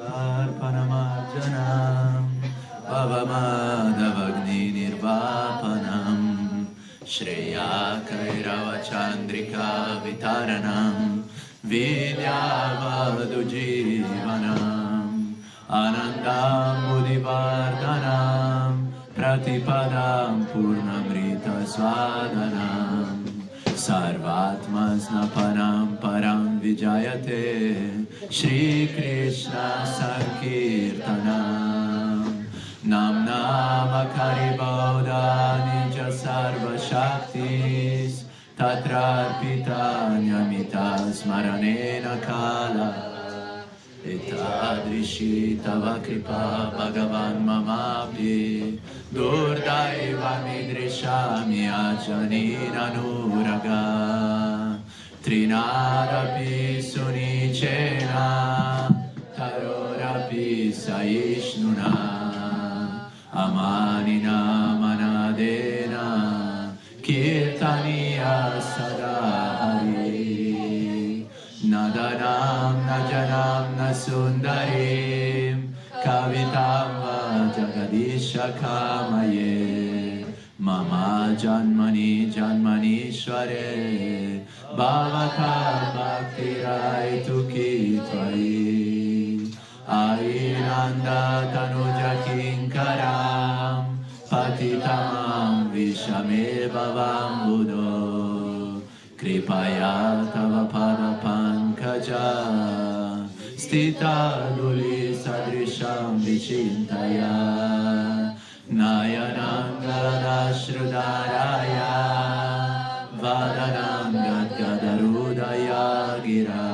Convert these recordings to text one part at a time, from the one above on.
Arpanamarjanam Bhavamadavagni Nirvapanam Shreya Kairava Chandrika Vitaranam Vidyavadu Jivanam Anandam Mudivardhanam Pratipadam Purnamrita Swadanam Sarvatma Snapanam Param Vijayate Shri Krishna Sankirtanam Nam Namakari Bauda Nija Sarva Shaktis Tatrarpita Nyamita Smaranena Kala Etadrishi Tava Kripa Bhagavan Mamapi Durdaiva Midrishami Ajanina Nuraga Trinarapi Sunichena Tarorapi Saishnuna Amanina Manadena Kirtaniya Sadahari Nadanam Najanam Nasundarim Kavitam Jagadisha Kamaye Mama Janmani Janmani Shware Bhavata Bhakti Raitu Kitrai Ainanda Tanuja Kinkaram Patitamam Vishame Bhavam Buddho Kripaya Tava Pada Pankaja Stita Duli Sadrisham Vichintaya Nayananga Shrudaraya Vadanam Gadgadarudaya Gira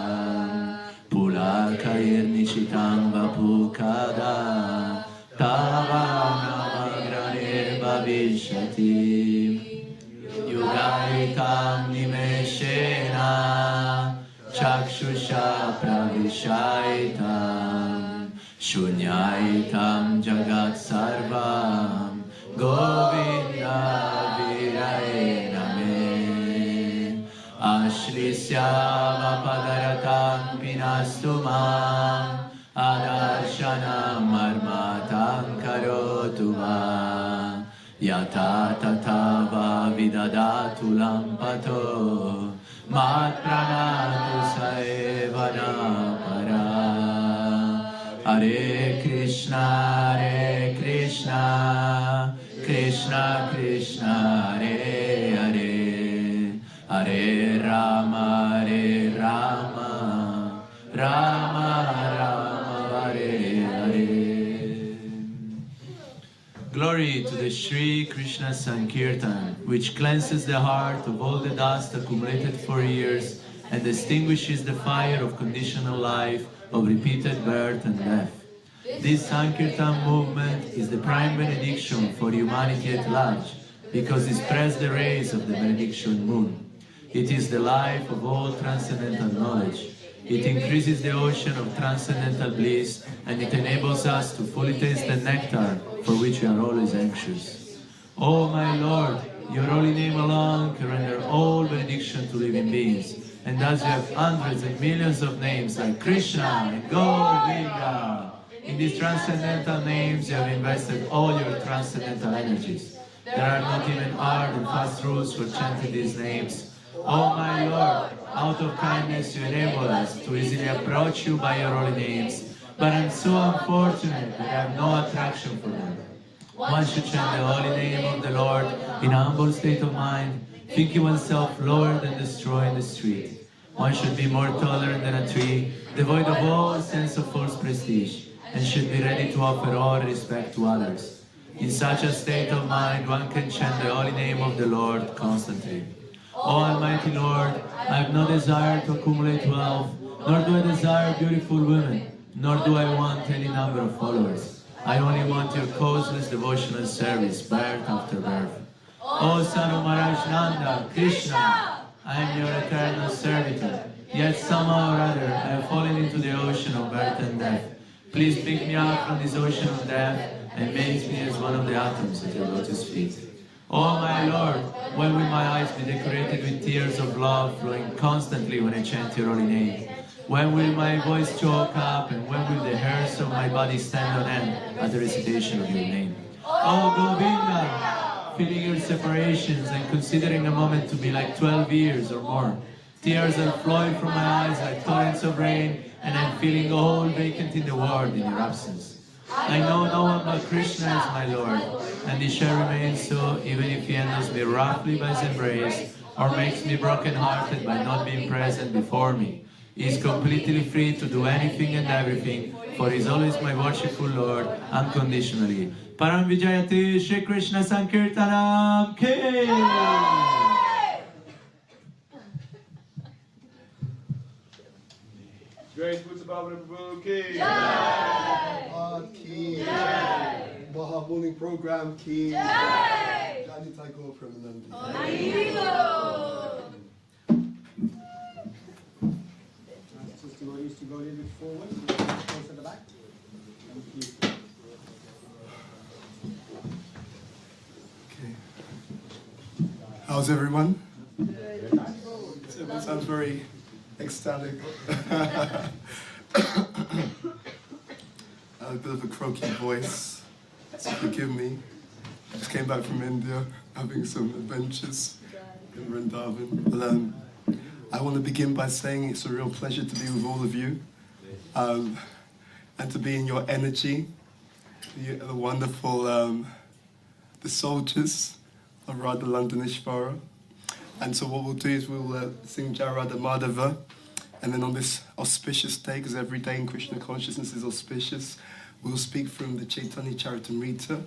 Pulakair Nishitam Vapukada Tavam Namagrane Bhavishati Yugaitam Nimeshena Chakshusha Pravishaitam Shunyaitam Jagat Sarvam Govinda Virayena Me Ashrisyava Padaratam Pinastumam Adarshanam Marmatam Karotuma Yata Tatava Vidadatu Lampato Mat Pranatu Saevana Para Hare Krishna Krishna Krishna Hare Hare Hare Rama Rama Rama Hare Hare. Glory to the Shri Krishna Sankirtan, which cleanses the heart of all the dust accumulated for years and extinguishes the fire of conditional life, of repeated birth and death. This Sankirtan movement is the prime benediction for humanity at large, because it spreads the rays of the benediction moon. It is the life of all transcendental knowledge. It increases the ocean of transcendental bliss, and it enables us to fully taste the nectar for which we are always anxious. Oh my Lord, your holy name alone can render all benediction to living beings, and as you have hundreds and millions of names like Krishna and Govinda, in these transcendental names you have invested all your transcendental energies. There are not even hard and fast rules for chanting these names. Oh my Lord, out of kindness you enable us to easily approach you by your holy names, but I'm so unfortunate that I have no attraction for them. One should chant the holy name of the Lord in a humble state of mind, thinking oneself lower than the straw in the street. One should be more tolerant than a tree, devoid of all sense of false prestige, and should be ready to offer all respect to others. In such a state of mind, one can chant the holy name of the Lord constantly. O Almighty Lord, I have no desire to accumulate wealth, nor do I desire beautiful women, nor do I want any number of followers. I only want your causeless devotional service, birth after birth. O son of Maharaj Nanda, Krishna, I am your eternal servitor, yet somehow or other I have fallen into the ocean of birth and death. Please pick me up from this ocean of death and make me as one of the atoms at your lotus feet. Oh my Lord, when will my eyes be decorated with tears of love flowing constantly when I chant your holy name? When will my voice choke up, and when will the hairs of my body stand on end at the recitation of your name? Oh Govinda, feeling your separations and considering a moment to be like 12 years or more. Tears are flowing from my eyes like torrents of rain, and I'm feeling all vacant in the world in your absence. I know no one but Krishna is my Lord, and he shall remain so even if he handles me roughly by his embrace, or makes me broken-hearted by not being present before me. He is completely free to do anything and everything, for he is always my worshipful Lord, unconditionally. Param Vijayati Shri Krishna Sankirtanam Ki! Great Bhuta Bhavana Prabhu Ki! Ki! Maha Morning Program Ki! Jani Tagore Premanandi. Just devotees to go a little bit forward, close at the back. Thank you. Okay. How's everyone? Everyone sounds very ecstatic. A bit of a croaky voice, so forgive me. I just came back from India, having some adventures in Vrindavan. But, I want to begin by saying it's a real pleasure to be with all of you, and to be in your energy, the wonderful, the soldiers of Radha Londonishvara. And so what we'll do is we'll sing Jai Radha Madhava, and then on this auspicious day, because every day in Krishna consciousness is auspicious, we'll speak from the Chaitanya Charitamrita,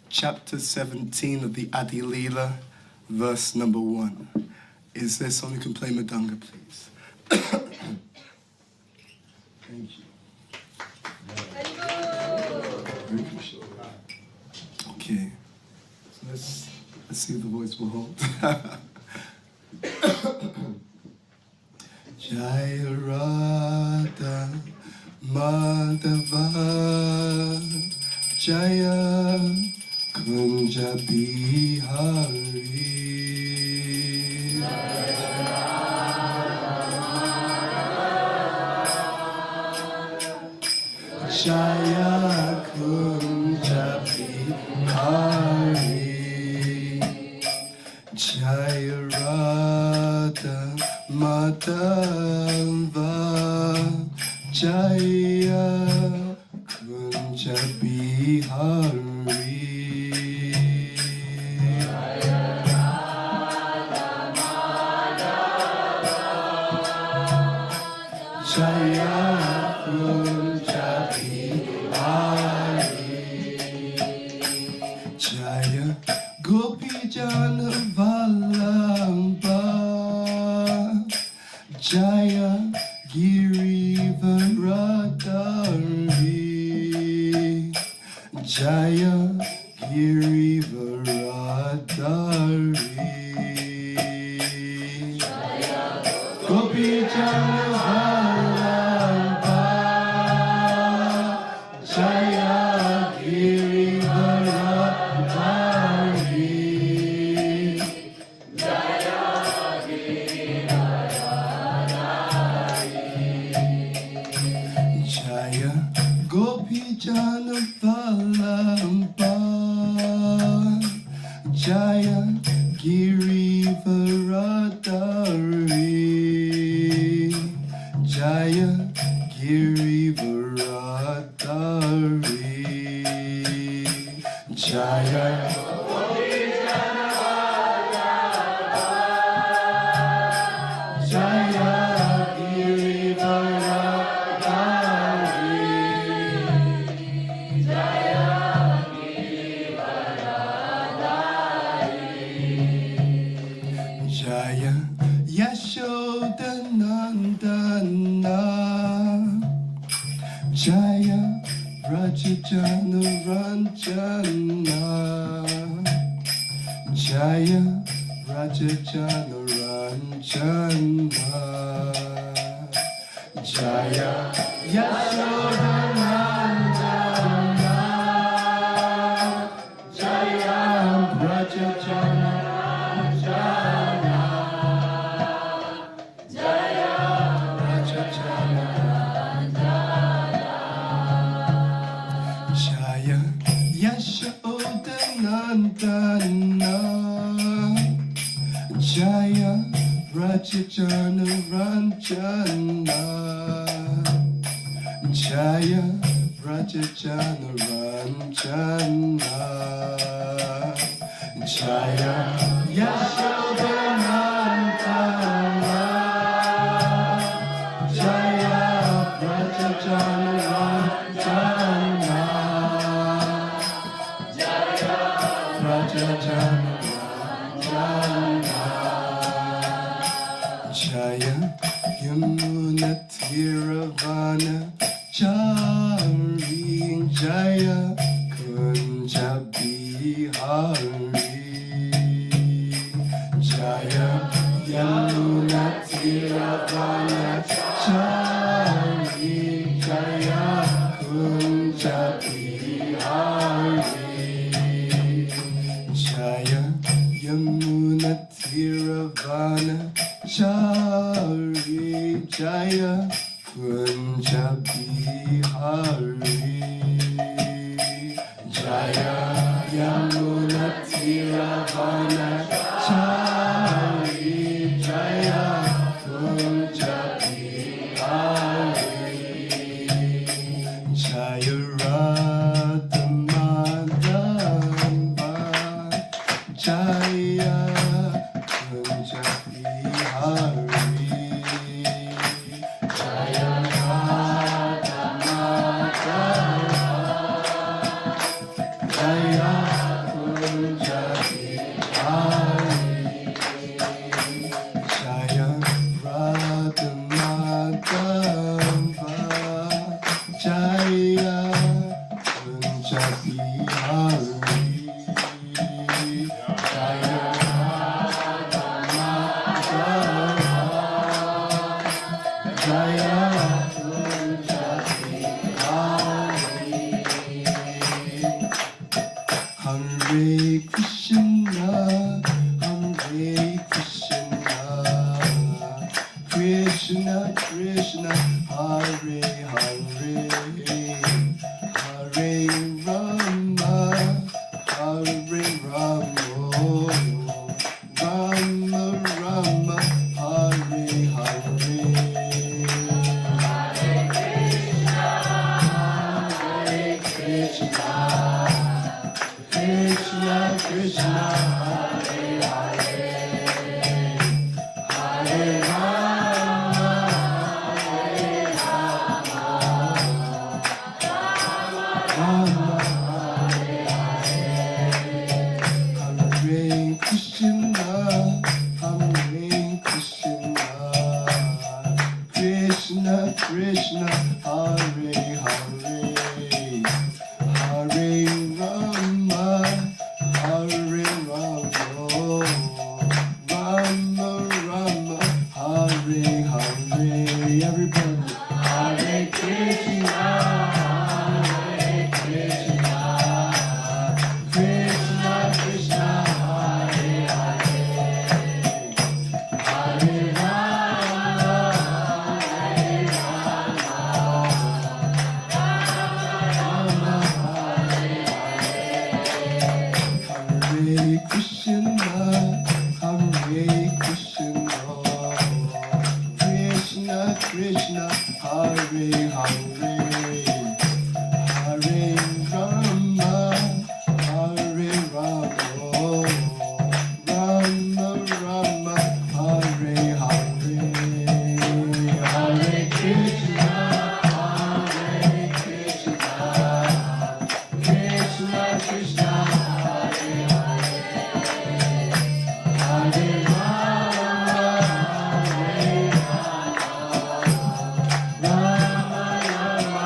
chapter 17 of the Adi Lila, verse number 1. Is there someone who can play Madanga, please? Thank you. Very Krishna. Okay, so let's see if the voice will hold. Jai Radha Madhava Jaya Kunja Bihari Jaya Kunja Bihari Jaya Radha Madhava Jaya Kunja Bihari Jaya Kunja Bihari Jaya Gopi Jana Vallabha Jaya Girivaradari Jaya Girivaradari Gopi Jana Vallabha Jaya Girivaradari Jaya Gopi Jana Vallabha Jaya Girivaradari Jaya Girivaradari Jaya Jaya Jaya Yashodanandana Jaya Rajajana Ranjana Jaya Rajajana Ranjana Jaya Yashodanandana Jaya Rajajana Ranjana Jaya Rajajana Ranjana Jaya Rajajana Ranjana Jaya Yashodanandana Jaya Rajajana Ranjana Jaya Rajajana Ranjana Jaya Yamunatiravana Chari Jaya Kunja Bihari Jaya Yamunatiravana Chari Jaya Kunja Bihari Jaya Yamunatiravana Chari Jaya Kunja Bihari Jaya Yamunatiravana Chari Jaya Kunja Bihari Jaya Radha Madhava Jaya Kunja Bihari Jaya Radha Madhava Jaya Kunja Bihari Jaya Radha Madhava Jaya Kunja Bihari Jaya Radha Madhava Jaya Kunja Bihari Hare Krishna, Hare Krishna, Krishna Krishna, Hare Hare, Hare Rama, Hare Rama, Rama Rama, Hare Hare. Hare Krishna, Krishna Krishna, Hare Hare, Hare Rama, Hare Rama, Rama Hare Hare, Hare Krishna, Hare Krishna, Krishna Krishna, Hare Hare, Hare Rama, Hare Rama, Rama Rama, Hare Hare. Everybody, Hare Krishna, Hare Krishna, Krishna Krishna, Hare Hare, Hare Rama, Hare Rama, Rama Hare Hare Krishna, Hare Krishna, Krishna Krishna, Hare Hare, Hare Rama, Hare Rama, Rama Rama, Hare Hare, Hare Krishna, Hare Krishna, Krishna Krishna, Hare Hare, Hare Rama, Hare Rama, Rama Rama,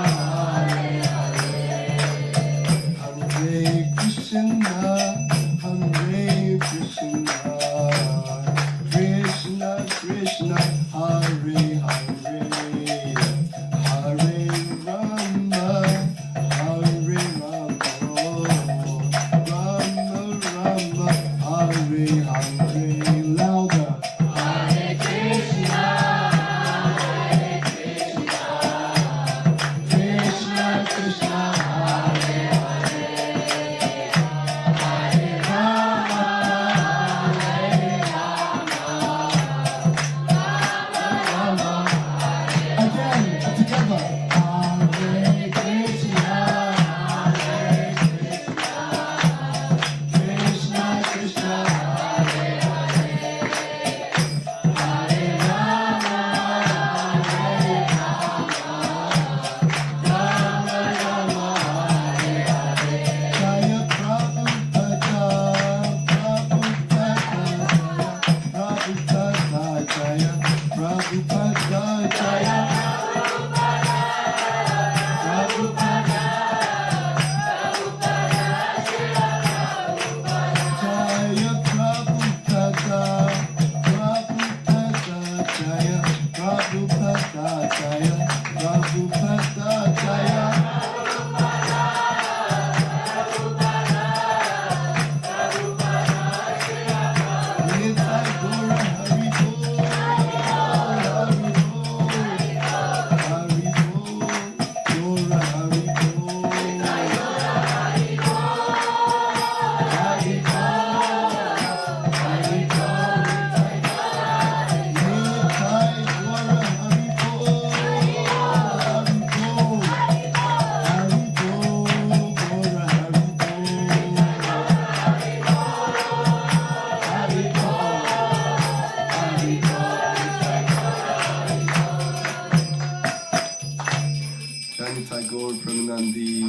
Janitai Gaur Pramanandi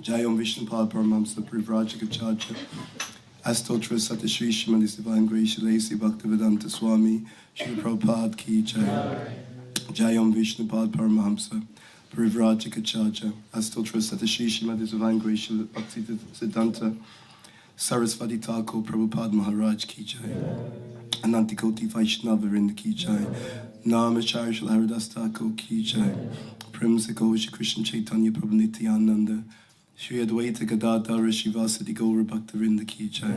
Jayam Vishnupad Paramamsa Privrajika Chacha Astotra Satashri Shrimad Divine Grace Lacy Bhaktivedanta Swami Shri Prabhupada Ki Jai Jayam Vishnupad Paramahamsa Privrajika Chacha Astotra Satashri Shrimad Divine Grace Bhaktivedanta Sarasvati Thakur Prabhupada Maharaj Ki Jai Anantikoti Vaishnava Vrinda Ki Jai Namacharya Shri Haridas Thakur Ki Jai Premsiko Shri Krishna Chaitanya Prabhu Nityananda Shri Advaita Gadadhara Shivasati Gaura Bhaktavinda Ki Jai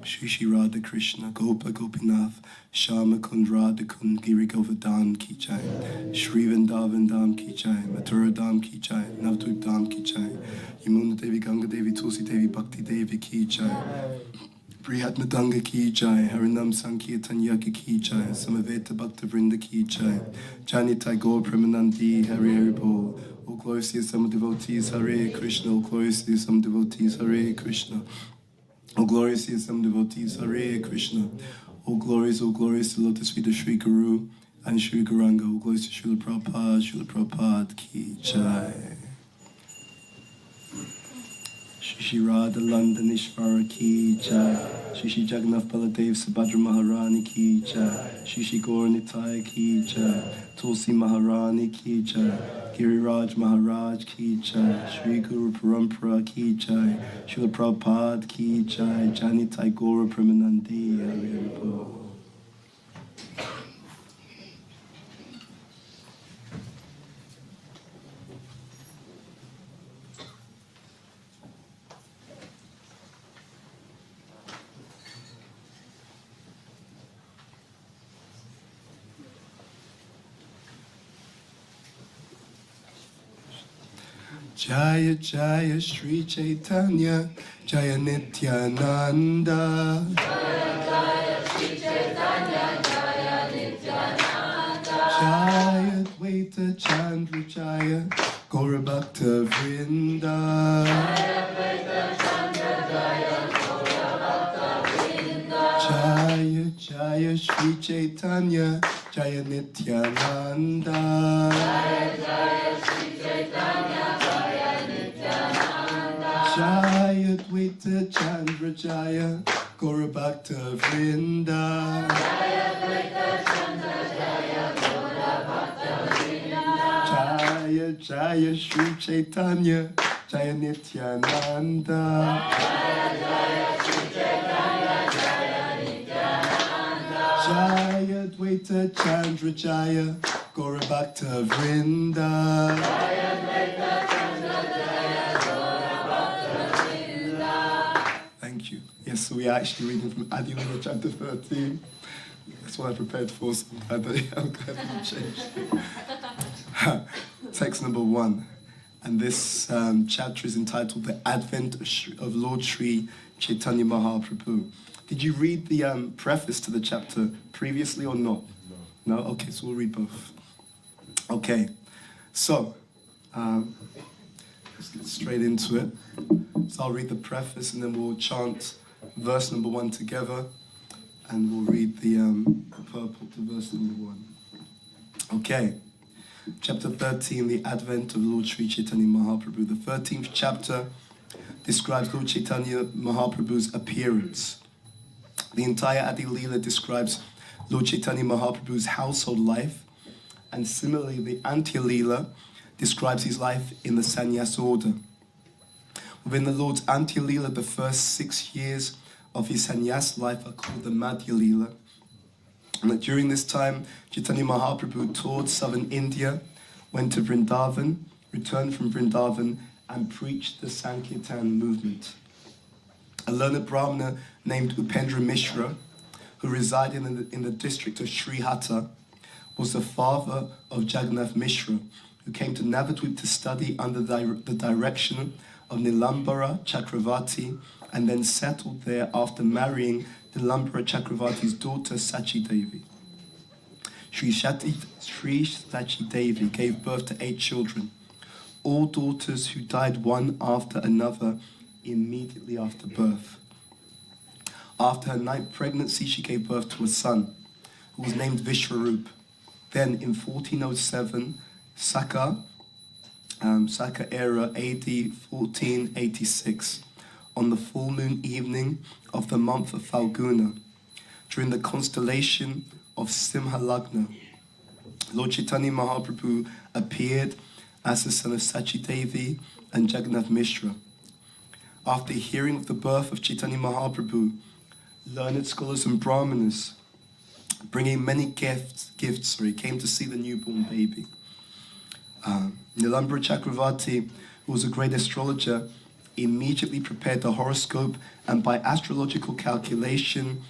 Shri Shri Radha Krishna Gopa Gopinath Shama Kund Radha Kund Giri Govardhan Ki Jai Shri Vrindavan Dham Ki Jai Mathura Dham Ki Jai Navadvip Dham Ki Jai Yamuna Devi Ganga Devi Tulsi Devi Bhakti Devi Ki Jai Prihat Madanga Ki Jai Harinam Sankirtan Yaka Ki Jai Samaveta Bhaktavrinda Ki Jai Janitai Gaur Premanandi Hari Hari Bol. All glories to some devotees, Hare Krishna. All glories to some devotees, Hare Krishna. All glories to some devotees, Hare Krishna. All glories to Lotus feet of Sri Guru and Sri Gauranga. All glories to Srila Prabhupada Ki Jai. Shri Radha London Ishvara Ki Jai. Shri Jagannath Baladev Subhadra Maharani Ki Jai. Shri Gaur Nitai Ki Jai. Tulsi Maharani Ki Jai. Giriraj Maharaj Ki Jai, Shri Guru Parampara Ki Jai, Srila Prabhupada Ki Jai, Janitai Gaura Premanandi Hari Hari Bol. Jaya Jaya Shri Chaitanya Jaya Nityananda Jaya Jaya Shri Chaitanya Jaya Nityananda Jaya Dvaita Chandra Jaya Gaura Bhakta Vrinda Jaya Dvaita Chandra Jaya Gaura Bhakta Vrinda Jaya Jaya Shri Chaitanya Jaya Nityananda Jaya Jaya Shri Chaitanya Jaya Dvaita Chandra Jaya Gaura Bhakta Vrinda Jaya Dvaita Chandra Jaya Gaura Bhakta Vrinda Jaya Jaya Shri Chaitanya Jaya Nityananda Jaya Jaya Shri Chaitanya Jaya Nityananda Jaya Dvaita Chandra Jaya Gaura Bhakta Vrinda Jaya Dvaita Chandra Jaya Gaura Bhakta Vrinda. Thank you. Yes, so we are actually reading from Adi Lila chapter 13. That's what I prepared for, so I'm glad that you changed it. Text number 1. And this chapter is entitled The Advent of Lord Sri Chaitanya Mahaprabhu. Did you read the preface to the chapter previously or not? No? Okay, so we'll read both. Okay, so let's get straight into it. So I'll read the preface and then we'll chant verse number 1 together, and we'll read the purport to verse number 1. Okay, chapter 13, the Advent of Lord Sri Chaitanya Mahaprabhu. The 13th chapter describes Lord Chaitanya Mahaprabhu's appearance. The entire Adi Lila describes Lord Chaitanya Mahaprabhu's household life, and similarly the Antya Lila describes his life in the sannyas order. Within the Lord's Antya Lila, the first 6 years of his sannyas life are called the Madhya Lila. And that during this time, Chaitanya Mahaprabhu toured southern India, went to Vrindavan, returned from Vrindavan, and preached the Sankirtan movement. A learned Brahmana named Upendra Mishra, who resided in the district of Srihata, was the father of Jagannath Mishra, who came to Navadvip to study under the direction of Nilambara Chakravarti, and then settled there after marrying Nilambara Chakravarti's daughter Sachi Devi. Sri Sachi Devi gave birth to 8 children, all daughters who died one after another immediately after birth. After her 9th pregnancy, she gave birth to a son, who was named Vishwarup. Then, in 1407, Saka Saka era AD 1486, on the full moon evening of the month of Falguna, during the constellation of Simhalagna, Lord Chaitanya Mahaprabhu appeared as the son of Sachi Devi and Jagannath Mishra. After hearing of the birth of Chaitanya Mahaprabhu, learned scholars and brahmanas, bringing many gifts, came to see the newborn baby. Nilambara Chakravarti, who was a great astrologer, immediately prepared the horoscope, and by astrological calculation,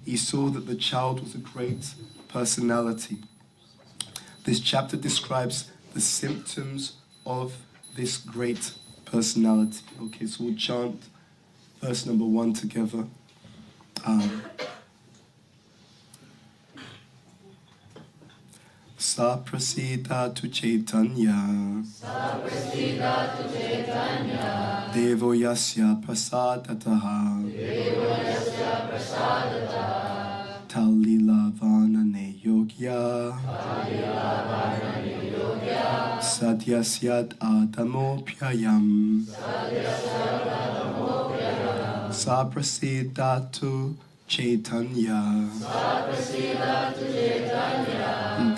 he saw that the child was a great personality. This chapter describes the symptoms of this great personality. Okay, so we'll chant verse number 1 together. Saprasida tu Chaitanya, Devo yasya prasadataha, Lila Vanane Yogya, Sadyasyat Adamopyayam, Saprasida tu Chaitanya,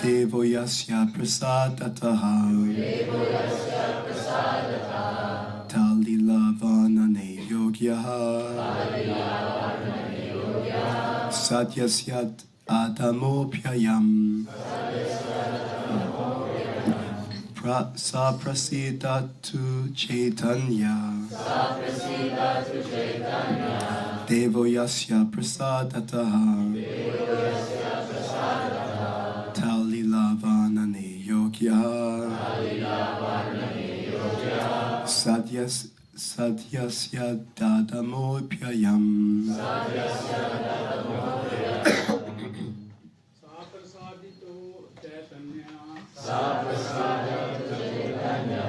Devo yasya prasadataha, Lila Vanane Yogya, Sadyasyat Adamopyayam, Saprasida tu Chaitanya, Devo yasya prasadataha, Lila Vanane Yogya, Sadyasya Dadamopyayam, Saprasadito Chaitanya,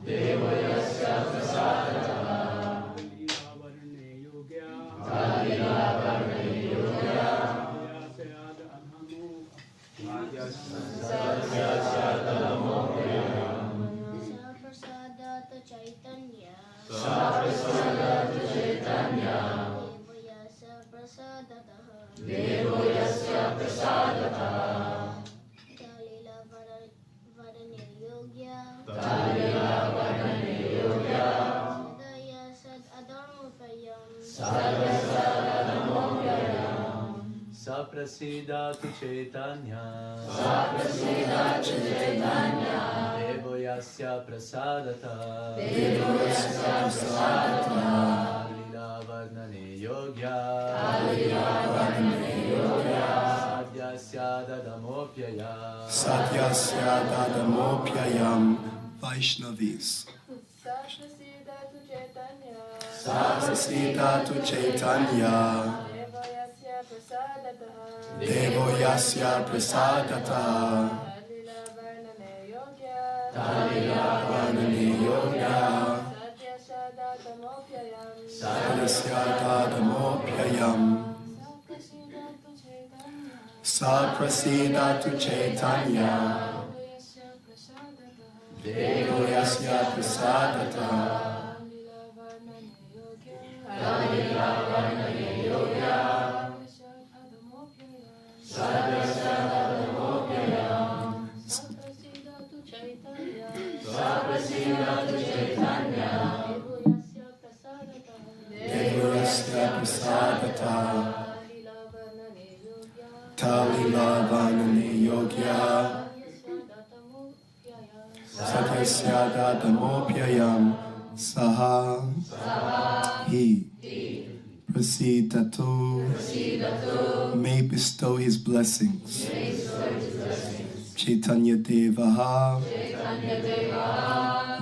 Devo yasya prasadata, Lila Varane Yogya, Saprasada Chaitanya, Devo yasya prasadataha, Lila Varane Yogya, Sadyasat Adamopyayam, Saprasida tu Chaitanya, Devo yasya prasadata, Lila Varnane Yogya, Sadyasya Dadamopyayam, Vaishnavis. Saprasida tu Chaitanya, Devo yasya prasadataha, Lila Varnane Yogya, Sadyasya Dadamopyayam, Saprasida tu Chaitanya, Devo yasya prasadataha, Lila Varnane Yogya, Saprasida tu Chaitanya, Devo yasya prasadataha, Lila Varnane Yogya, Sadyasya Dadamopyayam, Saha He Prasidatu may bestow his blessings. Chaitanya Devaha,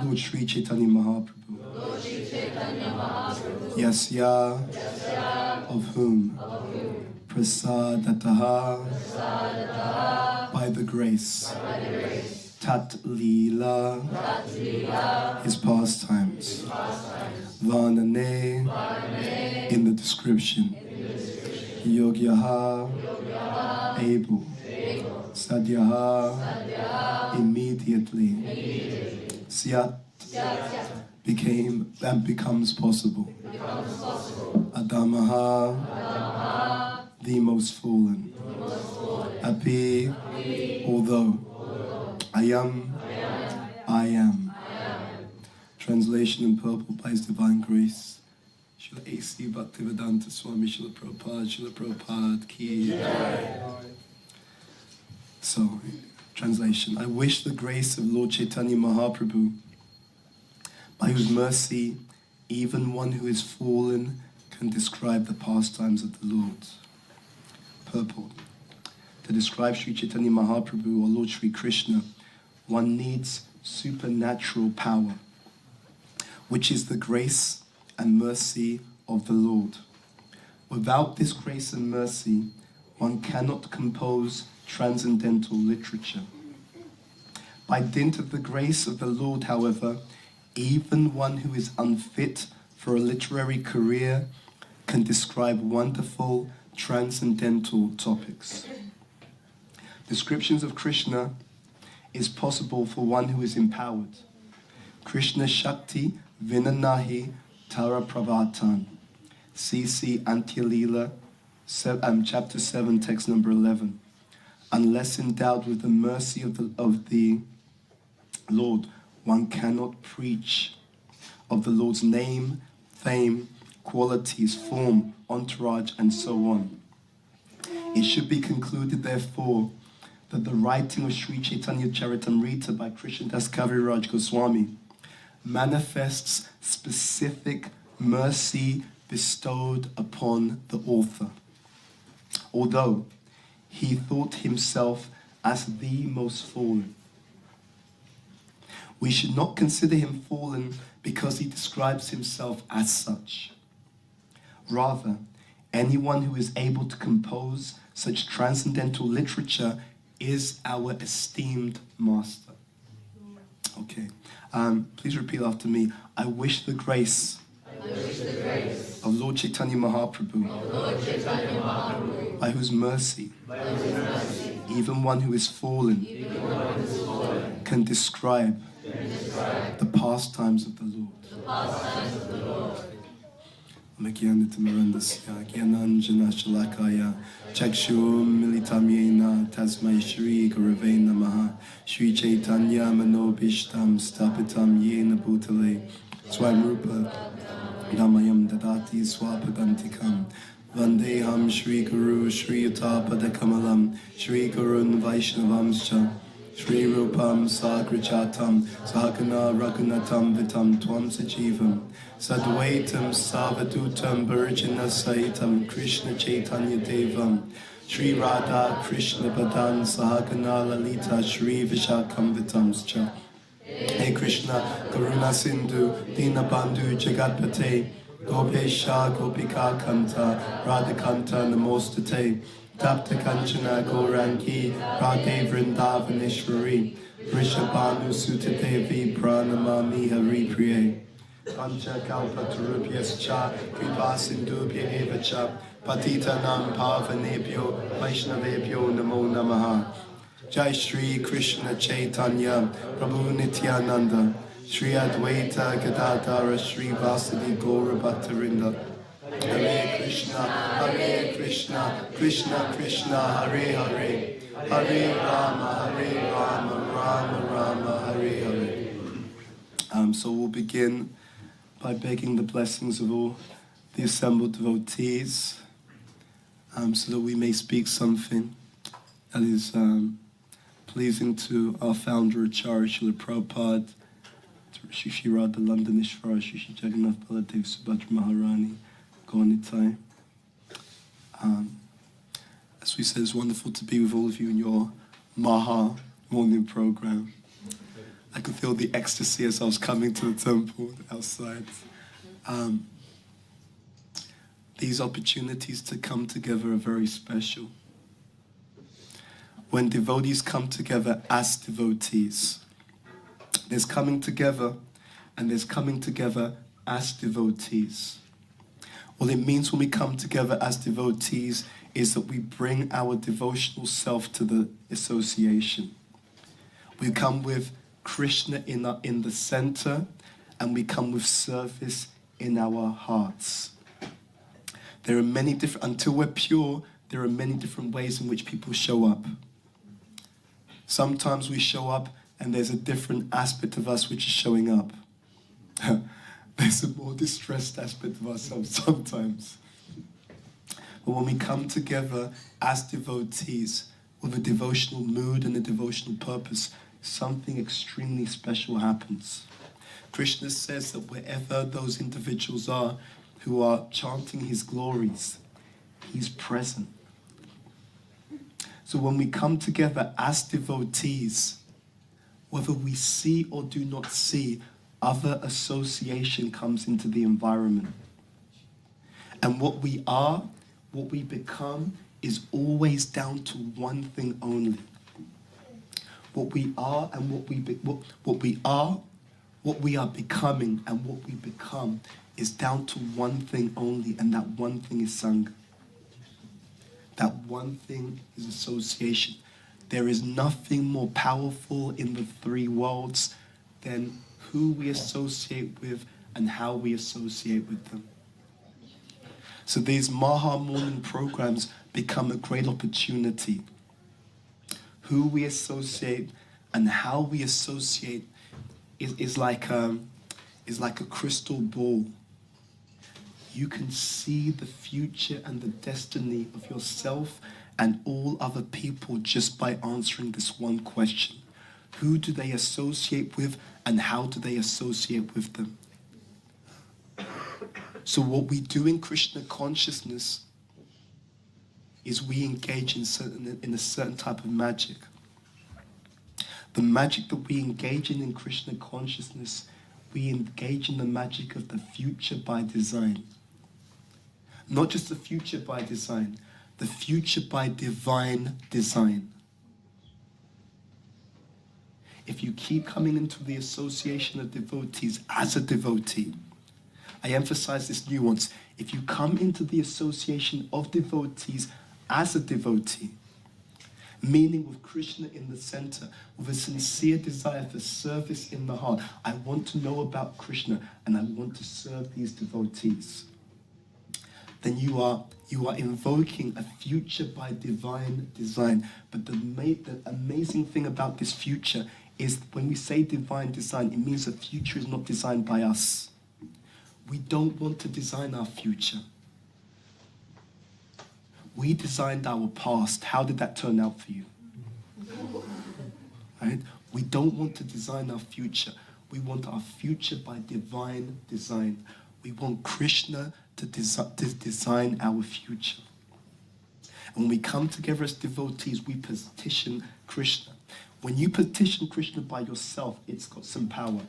Lord Sri Chaitanya Mahaprabhu, Yasya, of whom, Prasadataha, by the grace, Tat Lila, his pastimes, Varnane, in the description, Yogyaha, able, Sadhyaha, immediately. Syat became and becomes possible. Adamaha, the most fallen. Api, although. Ayam, I am. Translation in purple by His Divine Grace. Srila A.C. Bhaktivedanta Swami Srila Prabhupada Ki. So, translation. I wish the grace of Lord Chaitanya Mahaprabhu, by whose mercy even one who is fallen can describe the pastimes of the Lord. Purport. To describe Sri Chaitanya Mahaprabhu or Lord Sri Krishna, one needs supernatural power, which is the grace and mercy of the Lord. Without this grace and mercy, one cannot compose transcendental literature. By dint of the grace of the Lord, however, even one who is unfit for a literary career can describe wonderful transcendental topics. Descriptions of Krishna is possible for one who is empowered. Krishna Shakti Vinanahi Tara Pravatan. C.C. Lila, chapter 7, text number 11. Unless endowed with the mercy of the Lord, one cannot preach of the Lord's name, fame, qualities, form, entourage, and so on. It should be concluded, therefore, that the writing of Sri Chaitanya Charitamrita by Krishnadas Kaviraj Goswami manifests specific mercy bestowed upon the author. Although he thought himself as the most fallen, we should not consider him fallen because he describes himself as such. Rather, anyone who is able to compose such transcendental literature is our esteemed master. Okay, please repeat after me. I wish the grace of Lord Chaitanya Mahaprabhu, by whose mercy, even one who is fallen, can describe the pastimes of the Lord. Magyanitamarandasya Gyananjana Shalakaya Chakshum Militam Yena Tasmai Shri Gurave Namaha Shri Chaitanya Manobishtam Stapitam Yena Bhutale Swamrupa Namayam Dadati Swapadantikam Vandeham Shri Guru Shri Utapadakamalam Shri Gurun Vaishnavamscha Shri Rupam Sagrachatam Sahagana Raghunatam Vitam Tvam Sajivam Sadvaitam Savadutam Bharjana Saitam Krishna Chaitanya Devam Shri Radha Krishna Padan Sahagana Lalita Shri Vishakam Vitamscha. Hey Krishna Karuna Sindhu Dinabandhu Jagatpate Gopesha Gopika Kanta Radhakanta Namostate Tapta Kanchana Gaurangi Radhe Vrindavaneshwari Vrishabhanu Sutadevi Pranamami Hari Priye Pancha Kalpatarubhyascha Kripa Sindhubhya Evacha Patitanam Pavanebhyo Vaishnavebhyo Namo Namaha. Jai Shri Krishna Chaitanya Prabhu Nityananda Shri Advaita Gadadhara Shri Vasadi Gaura Bhattarinda. Hare Krishna, Krishna Krishna, Hare Hare, Hare Rama, Rama Rama, Hare Hare. So we'll begin by begging the blessings of all the assembled devotees, so that we may speak something that is pleasing to our founder Acharya Srila Prabhupada, to Shri Radha London Ishvara, Shri Jagannath Baladev Subhadra Maharani, Gornitai. As we said, it's wonderful to be with all of you in your Maha morning program. I could feel the ecstasy as I was coming to the temple outside. These opportunities to come together are very special. When devotees come together as devotees, there's coming together and there's coming together as devotees. What it means when we come together as devotees is that we bring our devotional self to the association. We come with Krishna in the center, and we come with service in our hearts. There are many different, until we're pure, there are many different ways in which people show up. Sometimes we show up and there's a different aspect of us which is showing up. There's a more distressed aspect of ourselves sometimes. But when we come together as devotees with a devotional mood and a devotional purpose, something extremely special happens. Krishna says that wherever those individuals are who are chanting his glories, he's present. So when we come together as devotees, whether we see or do not see, other association comes into the environment. And what we are, what we become, is always down to one thing only. What we are and what we are becoming and what we become is down to one thing only, and that one thing is Sangha. That one thing is association. There is nothing more powerful in the three worlds than who we associate with and how we associate with them. So these Maha morning programs become a great opportunity. Who we associate and how we associate is like a crystal ball. You can see the future and the destiny of yourself and all other people just by answering this one question. Who do they associate with and how do they associate with them? So what we do in Krishna consciousness is we engage in a certain type of magic. The magic that we engage in Krishna consciousness, we engage in the magic of the future by design. Not just the future by design, the future by divine design. If you keep coming into the association of devotees as a devotee, I emphasize this nuance, if you come into the association of devotees as a devotee, meaning with Krishna in the center, with a sincere desire for service in the heart, I want to know about Krishna and I want to serve these devotees, then you are invoking a future by divine design. But the amazing thing about this future is when we say divine design, it means the future is not designed by us. We don't want to design our future. We designed our past. How did that turn out for you? Right? We don't want to design our future. We want our future by divine design. We want Krishna to design our future. And when we come together as devotees, we petition Krishna. When you petition Krishna by yourself, it's got some power.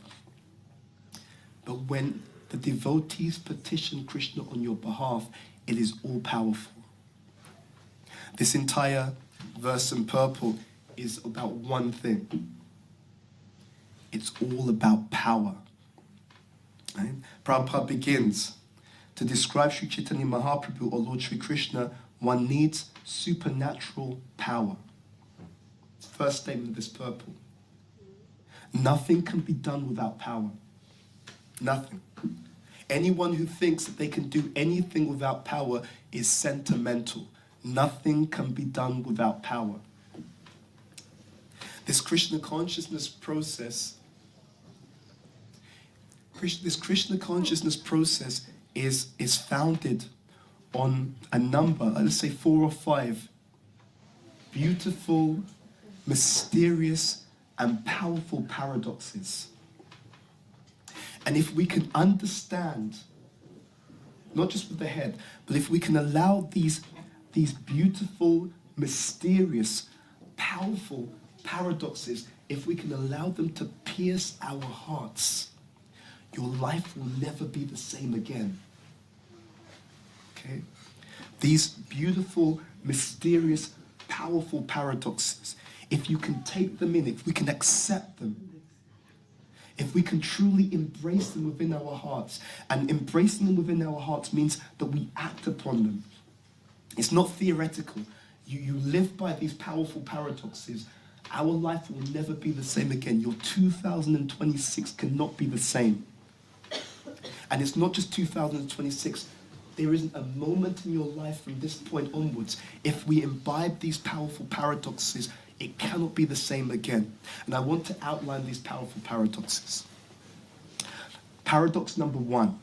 But when the devotees petition Krishna on your behalf, it is all powerful. This entire verse in purple is about one thing. It's all about power. Right? Prabhupada begins, to describe Sri Chaitanya Mahaprabhu or Lord Sri Krishna, one needs supernatural power. First statement of this purple. Nothing can be done without power. Nothing. Anyone who thinks that they can do anything without power is sentimental. Nothing can be done without power. This Krishna consciousness process, is founded on a number, let's say 4 or 5, beautiful, mysterious, and powerful paradoxes. And if we can understand, not just with the head, but if we can allow these beautiful, mysterious, powerful paradoxes, if we can allow them to pierce our hearts, your life will never be the same again. Okay? These beautiful, mysterious, powerful paradoxes, if you can take them in, if we can accept them, if we can truly embrace them within our hearts, and embracing them within our hearts means that we act upon them. It's not theoretical. You live by these powerful paradoxes. Our life will never be the same again. Your 2026 cannot be the same. And it's not just 2026. There isn't a moment in your life from this point onwards. If we imbibe these powerful paradoxes, it cannot be the same again. And I want to outline these powerful paradoxes. Paradox number 1.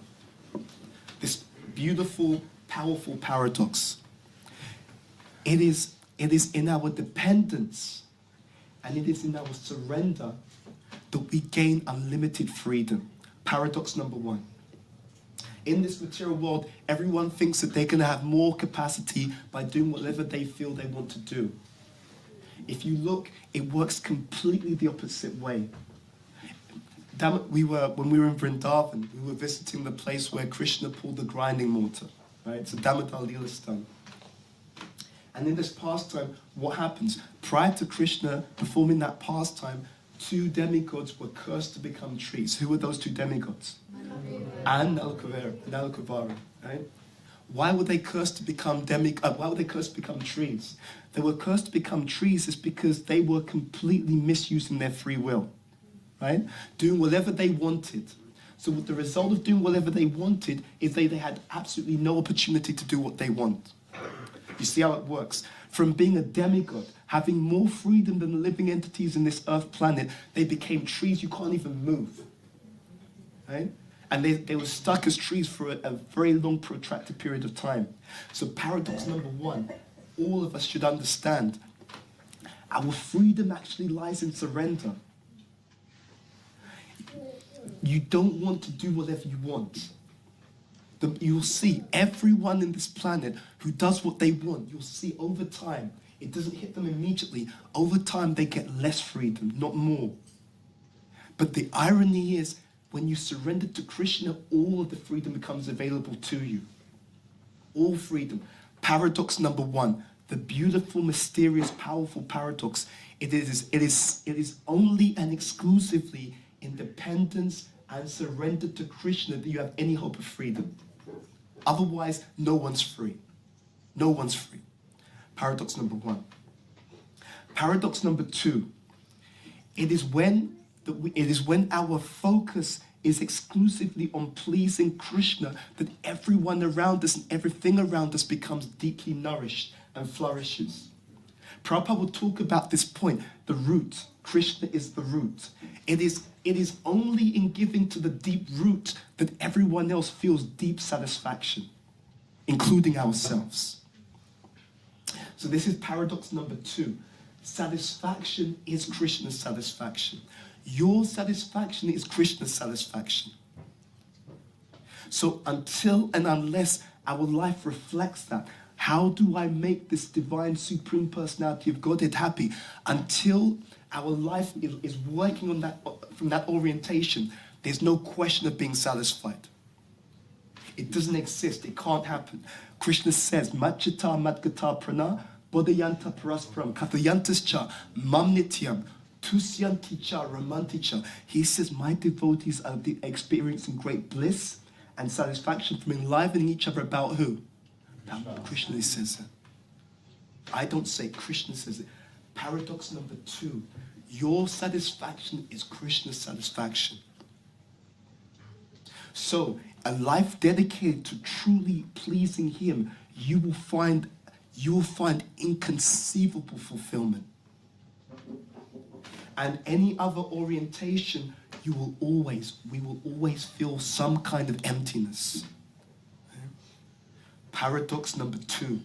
This beautiful, powerful paradox. It is in our dependence and it is in our surrender that we gain unlimited freedom. Paradox number 1. In this material world, everyone thinks that they're going to have more capacity by doing whatever they feel they want to do. If you look, it works completely the opposite way. When we were in Vrindavan, we were visiting the place where Krishna pulled the grinding mortar, right? It's a Damodar Lila stone. And in this pastime, what happens? Prior to Krishna performing that pastime, 2 demigods were cursed to become trees. Who were those 2 demigods? And Nalakavara, right? Why were they cursed to become why were they cursed to become trees? They were cursed to become trees is because they were completely misusing their free will, right? Doing whatever they wanted. So the result of doing whatever they wanted is they had absolutely no opportunity to do what they want. You see how it works? From being a demigod, having more freedom than the living entities in this earth planet, they became trees you can't even move, right? And they were stuck as trees for a very long, protracted period of time. So paradox number 1, all of us should understand, our freedom actually lies in surrender. You don't want to do whatever you want. You'll see everyone in this planet who does what they want, you'll see over time, it doesn't hit them immediately. Over time, they get less freedom, not more. But the irony is, when you surrender to Krishna, all of the freedom becomes available to you. All freedom. Paradox number 1, the beautiful, mysterious, powerful paradox. It is only and exclusively in dependence and surrender to Krishna that you have any hope of freedom. Otherwise, no one's free. No one's free. Paradox number 1. Paradox number 2. It is when our focus is exclusively on pleasing Krishna that everyone around us and everything around us becomes deeply nourished and flourishes. Prabhupada will talk about this point, the root. Krishna is the root. It is only in giving to the deep root that everyone else feels deep satisfaction, including ourselves. So this is paradox number 2. Satisfaction is Krishna's satisfaction. Your satisfaction is Krishna's satisfaction. So until and unless our life reflects that, how do I make this divine supreme personality of Godhead happy? Until our life is working on that, from that orientation, there's no question of being satisfied. It doesn't exist. It can't happen. Krishna says, Machita Madgata Prana, Bodhayanta Parasparam, Kathayantascha, Mam Nityam, Tusyanticha, Ramanticha. He says, my devotees are experiencing great bliss and satisfaction from enlivening each other about who? About Krishna says it. I don't say it, Krishna says it. Paradox number 2. Your satisfaction is Krishna's satisfaction. So, a life dedicated to truly pleasing Him, you will find inconceivable fulfillment. And any other orientation, we will always feel some kind of emptiness. Paradox number 2.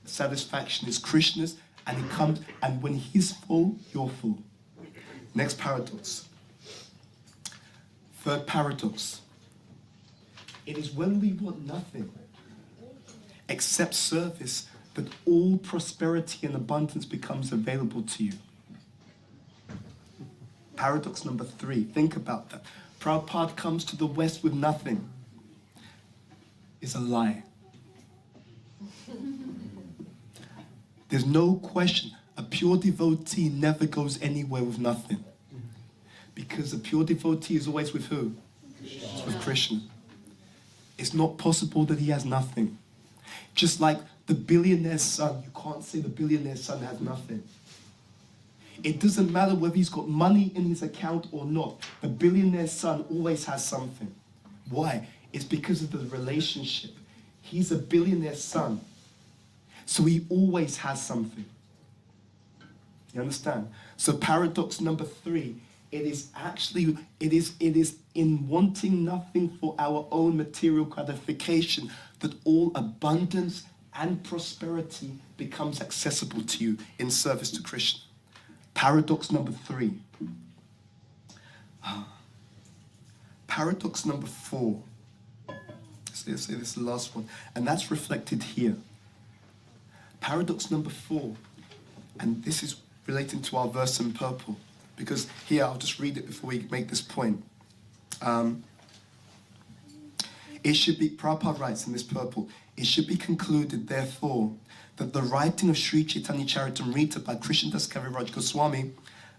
Satisfaction is Krishna's, and it comes, and when He's full, you're full. Next paradox. Third paradox. It is when we want nothing except service that all prosperity and abundance becomes available to you. Paradox number 3. Think about that. Prabhupada comes to the West with nothing. Is a lie. There's no question. A pure devotee never goes anywhere with nothing. Because a pure devotee is always with who? It's with Krishna. It's not possible that he has nothing. Just like The billionaire's son, you can't say the billionaire's son has nothing. It doesn't matter whether he's got money in his account or not. The billionaire's son always has something. Why? It's because of the relationship. He's a billionaire's son. So he always has something. You understand? So paradox number 3, it is in wanting nothing for our own material gratification that all abundance and prosperity becomes accessible to you in service to Krishna. Paradox number 3. Paradox number 4. So let's say this is the last one. And that's reflected here. Paradox number 4. And this is relating to our verse in purple. Because here, I'll just read it before we make this point. It should be, Prabhupada writes in this purple, it should be concluded, therefore, that the writing of Sri Chaitanya Charitamrita by Krishnadas Kaviraj Goswami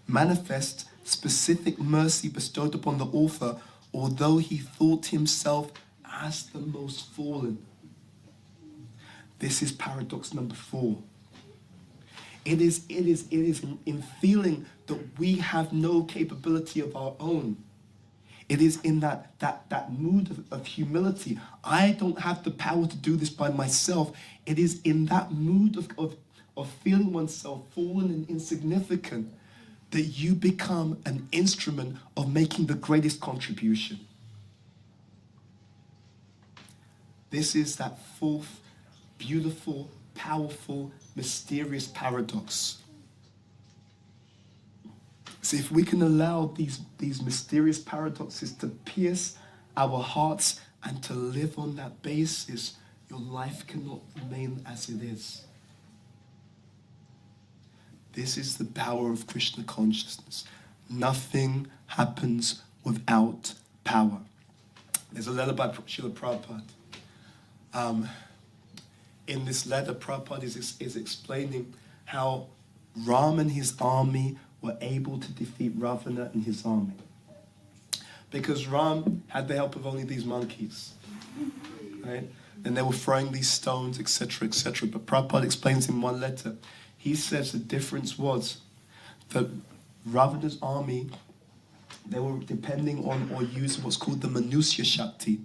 manifests specific mercy bestowed upon the author, although he thought himself as the most fallen. This is paradox number 4. It is in feeling that we have no capability of our own. It is in that mood of humility. I don't have the power to do this by myself. It is in that mood of feeling oneself fallen and insignificant that you become an instrument of making the greatest contribution. This is that 4th beautiful, powerful, mysterious paradox. So if we can allow these mysterious paradoxes to pierce our hearts and to live on that basis, your life cannot remain as it is. This is the power of Krishna consciousness. Nothing happens without power. There's a letter by Srila Prabhupada. In this letter, Prabhupada is explaining how Ram and his army were able to defeat Ravana and his army. Because Ram had the help of only these monkeys, right? And they were throwing these stones, etc., etc. But Prabhupada explains in one letter, he says the difference was that Ravana's army, they were depending on or using what's called the Manusya Shakti,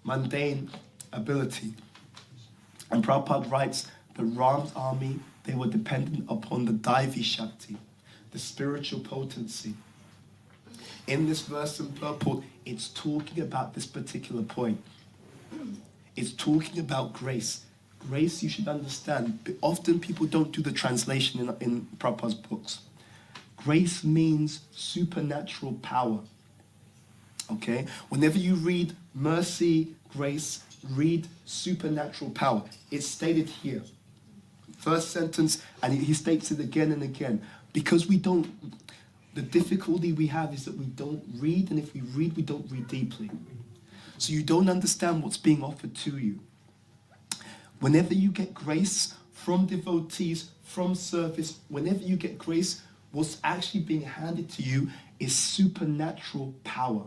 mundane ability. And Prabhupada writes that Ram's army, they were dependent upon the Daivi Shakti, the spiritual potency. In this verse in purple, it's talking about this particular point. It's talking about grace. Grace, you should understand, but often people don't do the translation in Prabhupada's books. Grace means supernatural power. Okay? Whenever you read mercy, grace, read supernatural power. It's stated here. First sentence, and he states it again and again. Because we don't, the difficulty we have is that we don't read, and if we read, we don't read deeply. So you don't understand what's being offered to you. Whenever you get grace from devotees, from service, whenever you get grace, what's actually being handed to you is supernatural power.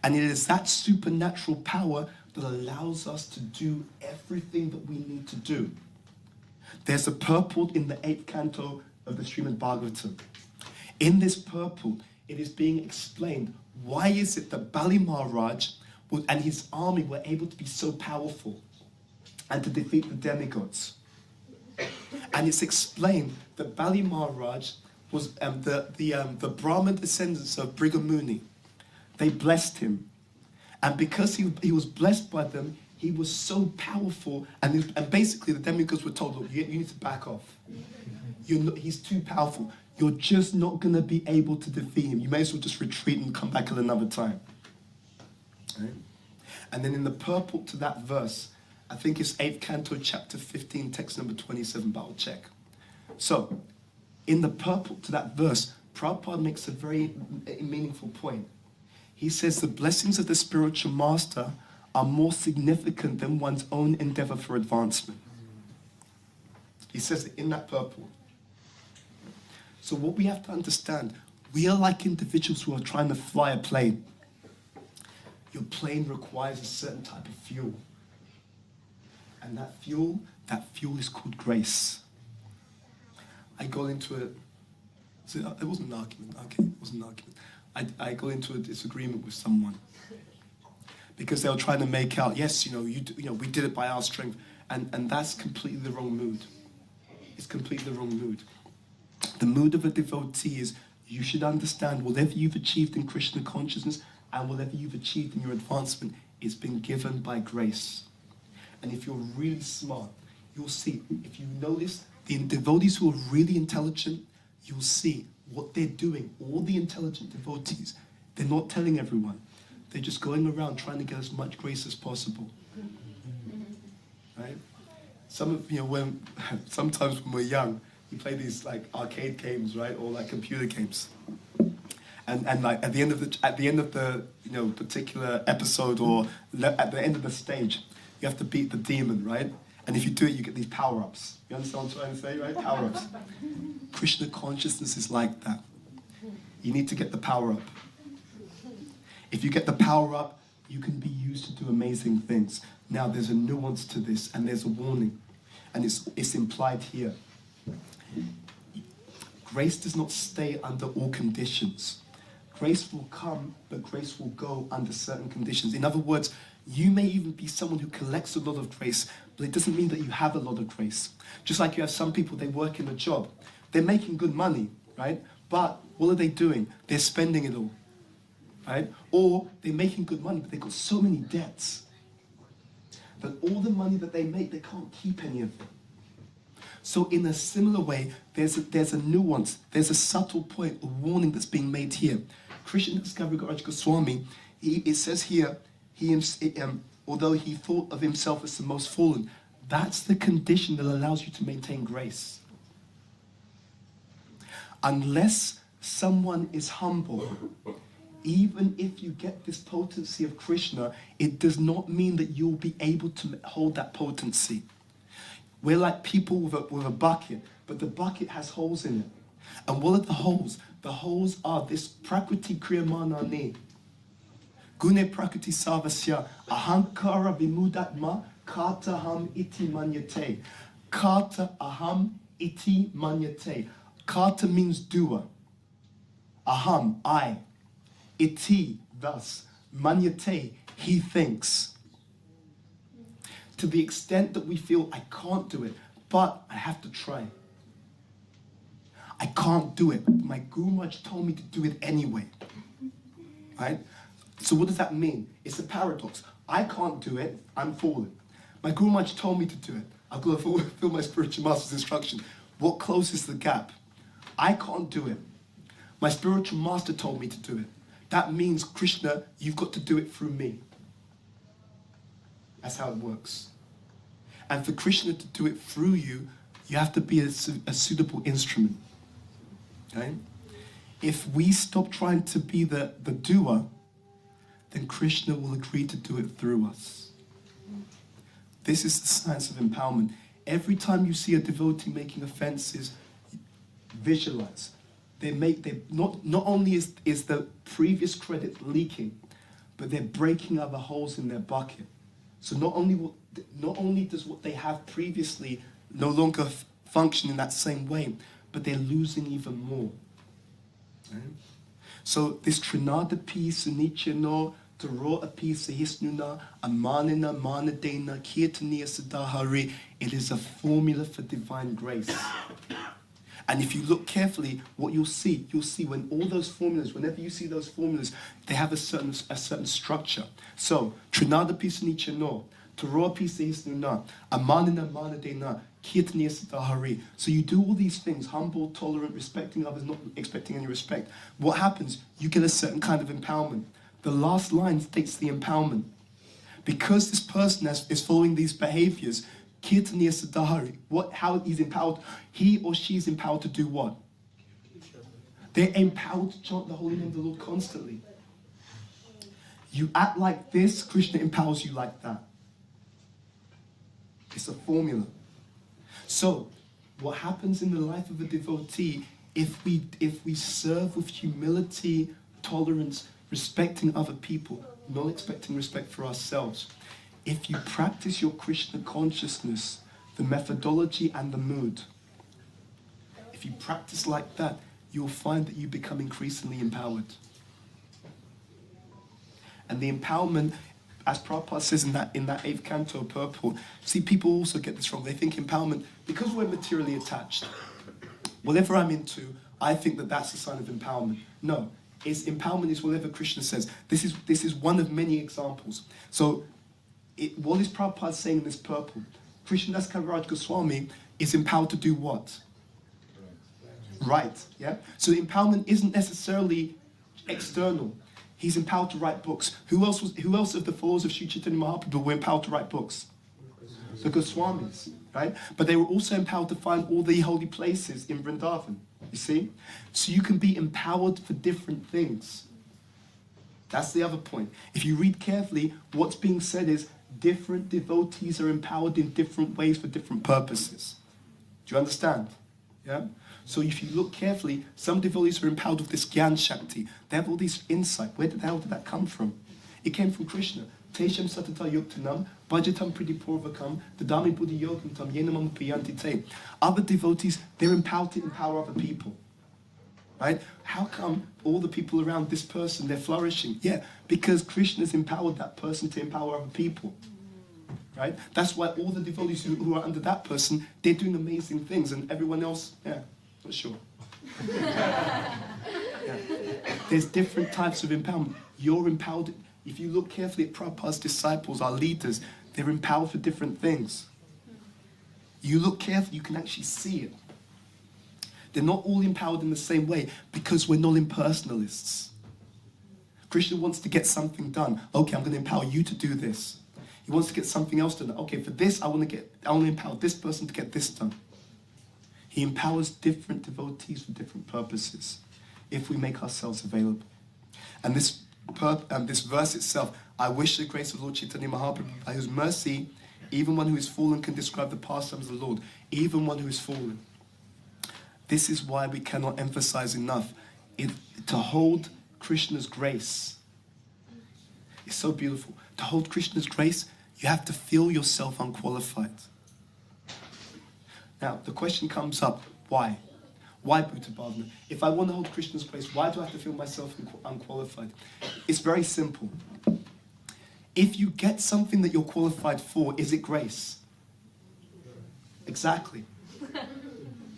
And it is that supernatural power that allows us to do everything that we need to do. There's a purport in the 8th canto of the Srimad Bhagavatam. In this purport, it is being explained why is it that Bali Maharaj and his army were able to be so powerful and to defeat the demigods. And it's explained that Bali Maharaj was the Brahmin descendants of Brigham Muni. They blessed him. And because he was blessed by them, he was so powerful. And basically the demigods were told, look, you need to back off. He's too powerful. You're just not going to be able to defeat him. You may as well just retreat and come back at another time. Right? And then in the purport to that verse, I think it's 8th canto, chapter 15, text number 27, but I'll check. So, in the purport to that verse, Prabhupada makes a very meaningful point. He says the blessings of the spiritual master are more significant than one's own endeavor for advancement. He says it in that purport. So what we have to understand, we are like individuals who are trying to fly a plane. Your plane requires a certain type of fuel. And that fuel is called grace. I got into it. So it wasn't an argument. Okay, it wasn't an argument. I got into a disagreement with someone because they were trying to make out, yes, we did it by our strength, and that's completely the wrong mood. It's completely the wrong mood. The mood of a devotee is you should understand whatever you've achieved in Krishna consciousness and whatever you've achieved in your advancement is been given by grace. And if you're really smart, you'll see, if you notice, the devotees who are really intelligent, you'll see what they're doing. All the intelligent devotees, they're not telling everyone. They're just going around trying to get as much grace as possible. Right? Sometimes when we're young, you play these like arcade games, right, or like computer games. And like at the end of the particular episode or at the end of the stage, you have to beat the demon, right? And if you do it, you get these power-ups. You understand what I'm trying to say, right? Power-ups. Krishna consciousness is like that. You need to get the power-up. If you get the power-up, you can be used to do amazing things. Now, there's a nuance to this, and there's a warning. And it's implied here. Grace does not stay under all conditions. Grace will come, but grace will go under certain conditions. In other words, you may even be someone who collects a lot of grace, but it doesn't mean that you have a lot of grace. Just like you have some people, they work in a job. They're making good money, right? But what are they doing? They're spending it all, right? Or they're making good money, but they've got so many debts that all the money that they make, they can't keep any of it. So in a similar way, there's a nuance, there's a subtle point, a warning that's being made here. Krishna Kaviraj Goswami, it says here, although he thought of himself as the most fallen, that's the condition that allows you to maintain grace. Unless someone is humble, even if you get this potency of Krishna, it does not mean that you'll be able to hold that potency. We're like people with a bucket, but the bucket has holes in it. And what are the holes? The holes are this prakriti kriyamanane. Gune prakriti sarvasya ahankara vimudatma kata aham iti manyate. Kata aham iti manyate. Kata means doer. Aham, I. Iti, thus. Manyate, he thinks. To the extent that we feel, I can't do it, but I have to try. I can't do it. My Guru Maharaj told me to do it anyway. Right? So what does that mean? It's a paradox. I can't do it, I'm fallen. My Guru Maharaj told me to do it. I've got to fulfill my spiritual master's instruction. What closes the gap? I can't do it. My spiritual master told me to do it. That means, Krishna, you've got to do it through me. That's how it works. And for Krishna to do it through you, you have to be a suitable instrument. Okay? If we stop trying to be the doer, then Krishna will agree to do it through us. This is the science of empowerment. Every time you see a devotee making offenses, visualize. Not only is the previous credit leaking, but they're breaking other holes in their bucket. So not only does what they have previously no longer function in that same way, but they're losing even more. Right? So this Trinada piece, Sunichano, Taro api Sahisnuna, Amanina, Manadena, Kirtaniya Sadahari, it is a formula for divine grace. And if you look carefully, what you'll see when all those formulas, whenever you see those formulas, they have a certain structure. So, Trinada pisa nichano, Taro pisa hisnuna, Amanina manadena, Kirtaniya sadahari. So you do all these things, humble, tolerant, respecting others, not expecting any respect. What happens? You get a certain kind of empowerment. The last line states the empowerment. Because this person is following these behaviors, Kirtaniya sadahari, how he's empowered, he or she is empowered to do what? They're empowered to chant the holy name of the Lord constantly. You act like this, Krishna empowers you like that. It's a formula. So, what happens in the life of a devotee, if we serve with humility, tolerance, respecting other people, not expecting respect for ourselves, if you practice your Krishna consciousness, the methodology and the mood, if you practice like that, you'll find that you become increasingly empowered. And the empowerment, as Prabhupada says in that 8th canto purport, see, people also get this wrong. They think empowerment, because we're materially attached, whatever I'm into, I think that that's a sign of empowerment. No, empowerment is whatever Krishna says. This is one of many examples. So, what is Prabhupada saying in this purport? Krishnadas Kaviraj Goswami is empowered to do what? Right, yeah? So empowerment isn't necessarily external. He's empowered to write books. Who else of the followers of Sri Chaitanya Mahaprabhu were empowered to write books? The Goswamis, right? But they were also empowered to find all the holy places in Vrindavan, you see? So you can be empowered for different things. That's the other point. If you read carefully, what's being said is different devotees are empowered in different ways for different purposes. Do you understand? Yeah? So if you look carefully, some devotees are empowered with this Gyan Shakti. They have all these insight. Where the hell did that come from? It came from Krishna. Tesham satata yuktanam, bhajatam pridipurvakam, dadami buddhi yogantam, yenamam piyanti te. Other devotees, they're empowered to empower other people. Right? How come all the people around this person, they're flourishing? Yeah, because Krishna's empowered that person to empower other people. Right? That's why all the devotees who are under that person, they're doing amazing things, and everyone else, yeah, not sure. Yeah. There's different types of empowerment. You're empowered. If you look carefully at Prabhupada's disciples, our leaders, they're empowered for different things. You look carefully, you can actually see it. They're not all empowered in the same way because we're not impersonalists. Krishna wants to get something done. Okay, I'm going to empower you to do this. He wants to get something else done. Okay, for this, I want to empower this person to get this done. He empowers different devotees for different purposes if we make ourselves available. And this verse itself, I wish the grace of Lord Chaitanya Mahaprabhu, by whose mercy, even one who is fallen can describe the pastimes of the Lord, even one who is fallen. This is why we cannot emphasize enough to hold Krishna's grace. It's so beautiful. To hold Krishna's grace, you have to feel yourself unqualified. Now, the question comes up, why? Why Bhuta Bhavana? If I want to hold Krishna's grace, why do I have to feel myself unqualified? It's very simple. If you get something that you're qualified for, is it grace? Exactly.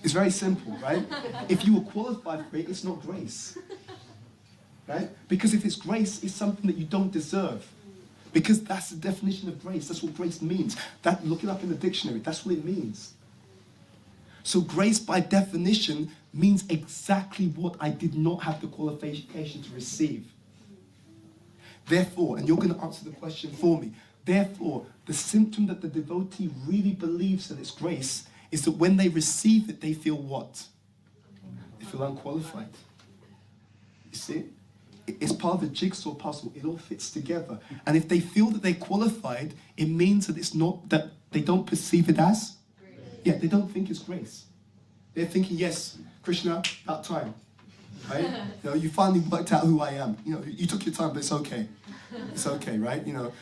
It's very simple, right? If you were qualified for it, it's not grace. Right? Because if it's grace, it's something that you don't deserve. Because that's the definition of grace. That's what grace means. Look it up in the dictionary. That's what it means. So grace, by definition, means exactly what I did not have the qualification to receive. Therefore, and you're going to answer the question for me, therefore, the symptom that the devotee really believes that it's grace is that when they receive it, they feel what? They feel unqualified. You see? It's part of the jigsaw puzzle. It all fits together. And if they feel that they're qualified, it means that it's not, that they don't perceive it as? Yeah, they don't think it's grace. They're thinking, yes, Krishna, about time. Right? You know, you finally worked out who I am. You know, you took your time, but it's okay. It's okay, right? You know,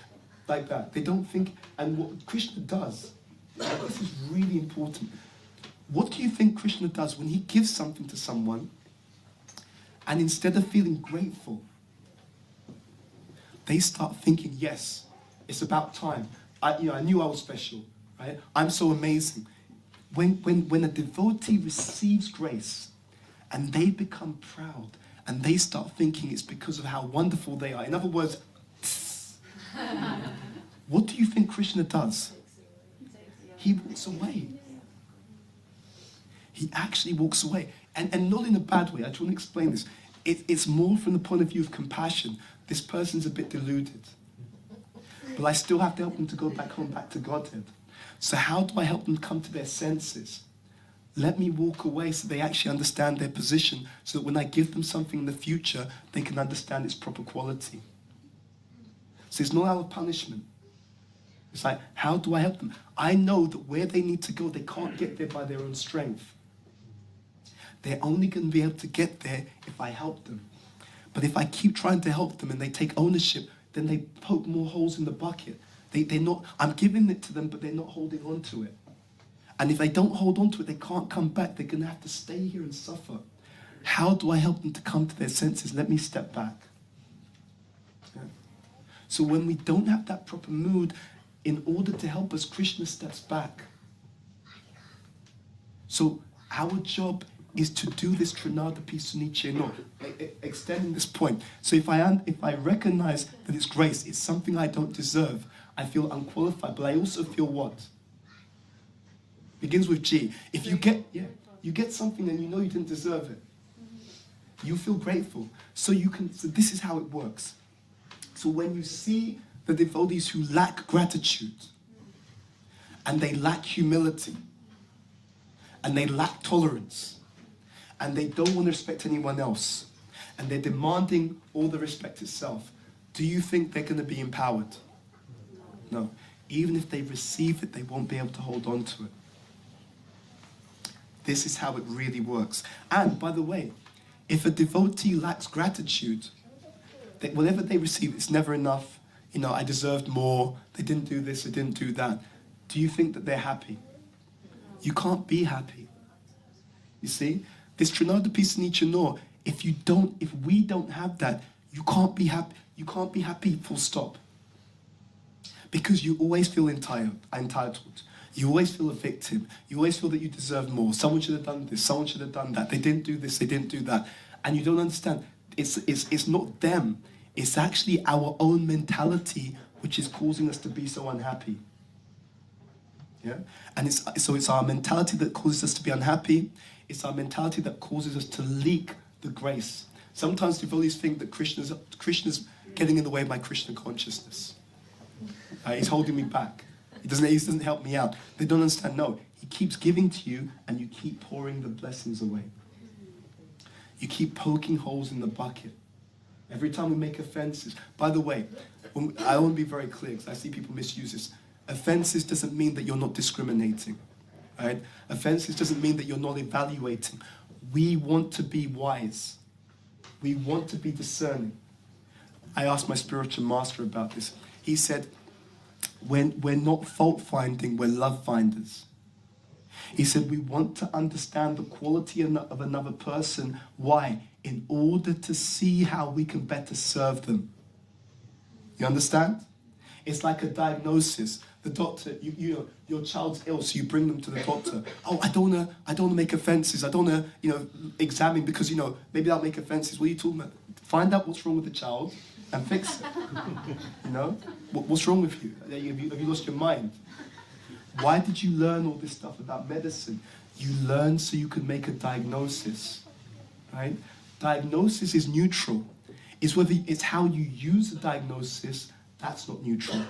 like that. They don't think, and what Krishna does, this is really important. What do you think Krishna does when he gives something to someone, and instead of feeling grateful, they start thinking, yes, it's about time. I knew I was special, right? I'm so amazing. When a devotee receives grace and they become proud and they start thinking it's because of how wonderful they are. In other words, what do you think Krishna does? He walks away. He actually walks away. And not in a bad way. I just want to explain this. It's more from the point of view of compassion. This person's a bit deluded. But I still have to help them to go back home, back to Godhead. So how do I help them come to their senses? Let me walk away so they actually understand their position, so that when I give them something in the future, they can understand its proper quality. So it's not out of punishment. It's like, how do I help them? I know that where they need to go, they can't get there by their own strength. They're only going to be able to get there if I help them. But if I keep trying to help them and they take ownership, then they poke more holes in the bucket. They're not, I'm giving it to them, but they're not holding on to it. And if they don't hold on to it, they can't come back. They're going to have to stay here and suffer. How do I help them to come to their senses? Let me step back. Yeah. So when we don't have that proper mood, in order to help us, Krishna steps back. So our job is to do this Trinadapi Suniche no, extending this point. So if I recognize that it's grace, it's something I don't deserve, I feel unqualified, but I also feel what? Begins with G. If you get something and you know you didn't deserve it, you feel grateful. So this is how it works. So when you see the devotees who lack gratitude, and they lack humility, and they lack tolerance, and they don't want to respect anyone else, and they're demanding all the respect itself, do you think they're going to be empowered? No. Even if they receive it, they won't be able to hold on to it. This is how it really works. And by the way, if a devotee lacks gratitude, whatever they receive, it's never enough. I deserved more. They didn't do this, they didn't do that. Do you think that they're happy? You can't be happy. You see? This Trinadapi Suniche no, if we don't have that, you can't be happy. You can't be happy, full stop. Because you always feel entitled. You always feel a victim. You always feel that you deserve more. Someone should have done this. Someone should have done that. They didn't do this. They didn't do that. And you don't understand. It's not them. It's actually our own mentality which is causing us to be so unhappy. Yeah? And it's our mentality that causes us to be unhappy. It's our mentality that causes us to leak the grace. Sometimes devotees think that Krishna's getting in the way of my Krishna consciousness. He's holding me back. He doesn't help me out. They don't understand. No, he keeps giving to you and you keep pouring the blessings away. You keep poking holes in the bucket. Every time we make offenses. By the way, I want to be very clear because I see people misuse this. Offenses doesn't mean that you're not discriminating. Right? Offenses doesn't mean that you're not evaluating. We want to be wise. We want to be discerning. I asked my spiritual master about this. He said, when we're not fault finding, we're love finders. He said, we want to understand the quality of another person. Why? In order to see how we can better serve them. You understand? It's like a diagnosis. The doctor, your child's ill, so you bring them to the doctor. Oh, I don't want to make offenses. I don't want to, examine because, maybe I'll make offenses. What are you talking about? Find out what's wrong with the child and fix it. What's wrong with you? Have you lost your mind? Why did you learn all this stuff about medicine? You learned so you could make a diagnosis, right? Diagnosis is neutral. It's how you use the diagnosis. That's not neutral.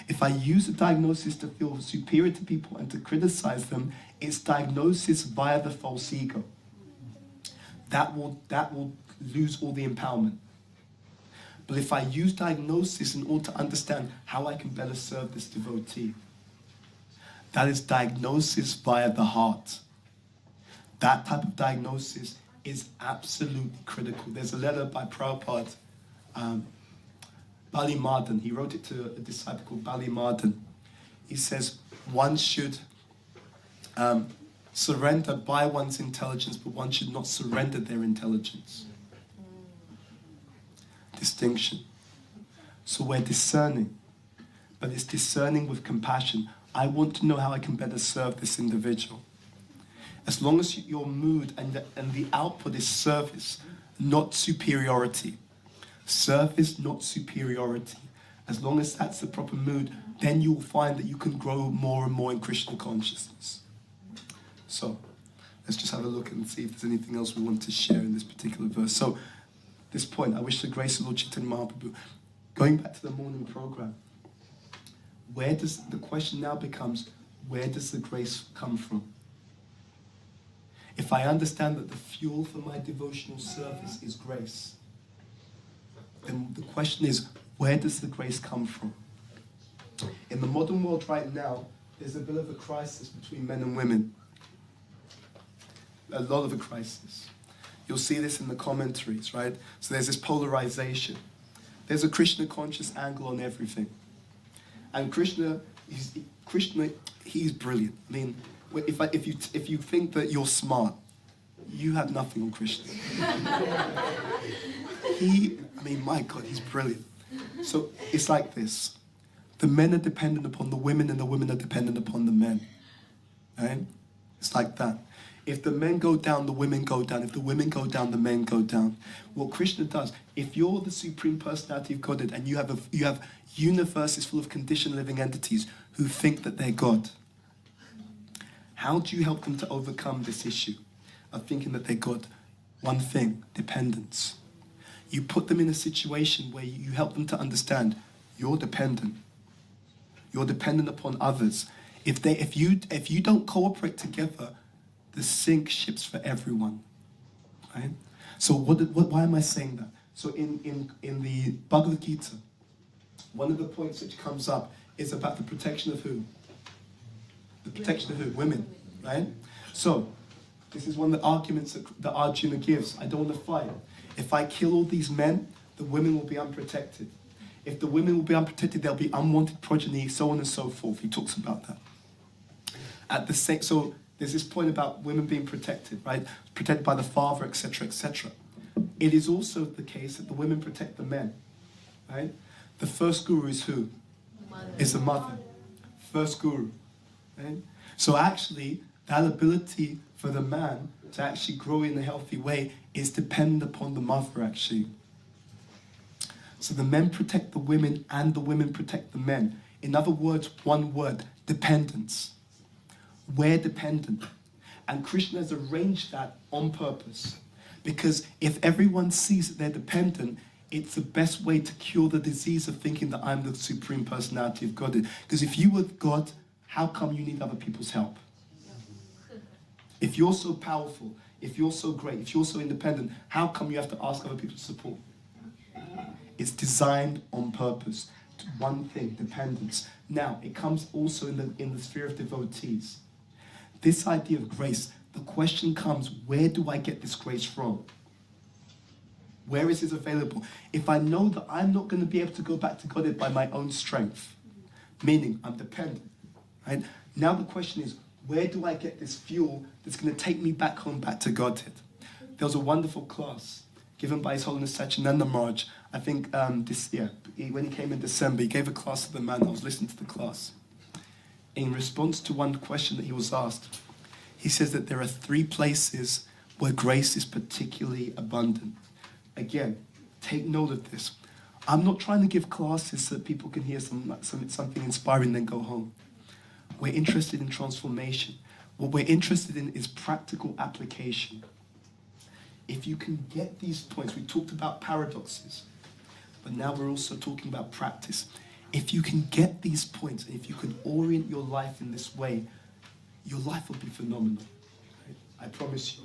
If I use a diagnosis to feel superior to people and to criticize them, it's diagnosis via the false ego. That will lose all the empowerment. But if I use diagnosis in order to understand how I can better serve this devotee, that is diagnosis via the heart. That type of diagnosis is absolutely critical. There's a letter by Prabhupada, Bali Mardan. He wrote it to a disciple called Bali Mardan. He says one should surrender by one's intelligence, but one should not surrender their intelligence. Distinction. So we're discerning, but it's discerning with compassion. I want to know how I can better serve this individual. As long as your mood and the output is service, not superiority. Service, not superiority. As long as that's the proper mood, then you'll find that you can grow more and more in Krishna consciousness. So, let's just have a look and see if there's anything else we want to share in this particular verse. So, this point, I wish the grace of Lord Chaitanya Mahaprabhu. Going back to the morning program, the question now becomes, where does the grace come from? If I understand that the fuel for my devotional service is grace, then the question is, where does the grace come from? In the modern world right now, there's a bit of a crisis between men and women. A lot of a crisis. You'll see this in the commentaries, right? So there's this polarization. There's a Krishna conscious angle on everything. And Krishna, he's brilliant. I mean, if you think that you're smart, you have nothing on Krishna. My God, he's brilliant. So it's like this. The men are dependent upon the women and the women are dependent upon the men. Right? It's like that. If the men go down, the women go down. If the women go down, the men go down. What Krishna does, if you're the Supreme Personality of Godhead and you have universes full of conditioned living entities who think that they're God, how do you help them to overcome this issue of thinking that they're God? One thing, dependence. You put them in a situation where you help them to understand you're dependent. You're dependent upon others. If you don't cooperate together, the sink ships for everyone. Right? So why am I saying that? So in the Bhagavad Gita, one of the points which comes up is about the protection of who? The protection of who? Women. Right? So this is one of the arguments that Arjuna gives. I don't want to fight. If I kill all these men, the women will be unprotected. If the women will be unprotected, there'll be unwanted progeny, so on and so forth. He talks about that. So there's this point about women being protected, right? Protected by the father, etc., etc. It is also the case that the women protect the men, right? The first guru is who? Is the mother. First guru, right? So actually, that ability for the man to actually grow in a healthy way is dependent upon the mother, actually. So the men protect the women and the women protect the men. In other words, one word, dependence. We're dependent. And Krishna has arranged that on purpose. Because if everyone sees that they're dependent, it's the best way to cure the disease of thinking that I'm the Supreme Personality of God. Because if you were God, how come you need other people's help? If you're so powerful, if you're so great, if you're so independent, how come you have to ask other people's support? It's designed on purpose. One thing, dependence. Now, it comes also in the sphere of devotees. This idea of grace, the question comes, where do I get this grace from? Where is it available? If I know that I'm not going to be able to go back to Godhead by my own strength, meaning I'm dependent, right? Now the question is, where do I get this fuel that's going to take me back home, back to Godhead? There was a wonderful class given by His Holiness Sachinanda Maharaj. I think when he came in December, he gave a class to the man. I was listening to the class. In response to one question that he was asked, he says that there are 3 places where grace is particularly abundant. Again, take note of this. I'm not trying to give classes so that people can hear something inspiring and then go home. We're interested in transformation. What we're interested in is practical application. If you can get these points, we talked about paradoxes, but now we're also talking about practice. If you can get these points, and if you can orient your life in this way, your life will be phenomenal. Right? I promise you.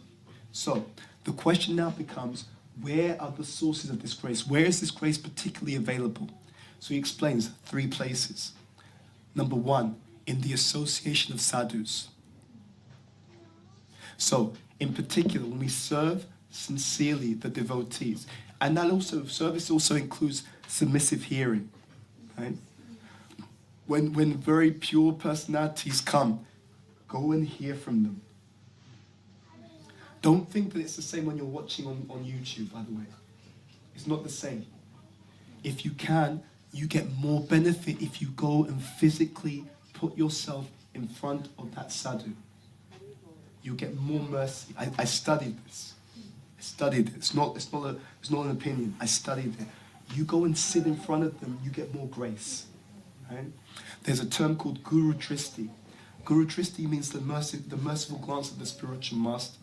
So, the question now becomes, where are the sources of this grace? Where is this grace particularly available? So he explains 3 places. Number 1, in the association of sadhus. So, in particular, when we serve sincerely the devotees, and that also, service also includes submissive hearing, right? When very pure personalities come, go and hear from them. Don't think that it's the same when you're watching on YouTube, by the way. It's not the same. If you can, you get more benefit if you go and physically put yourself in front of that sadhu. You get more mercy. I studied this. I studied it. It's not an opinion. I studied it. You go and sit in front of them, you get more grace. Right? There's a term called Guru Dristi. Guru Dristi means the merciful glance of the spiritual master.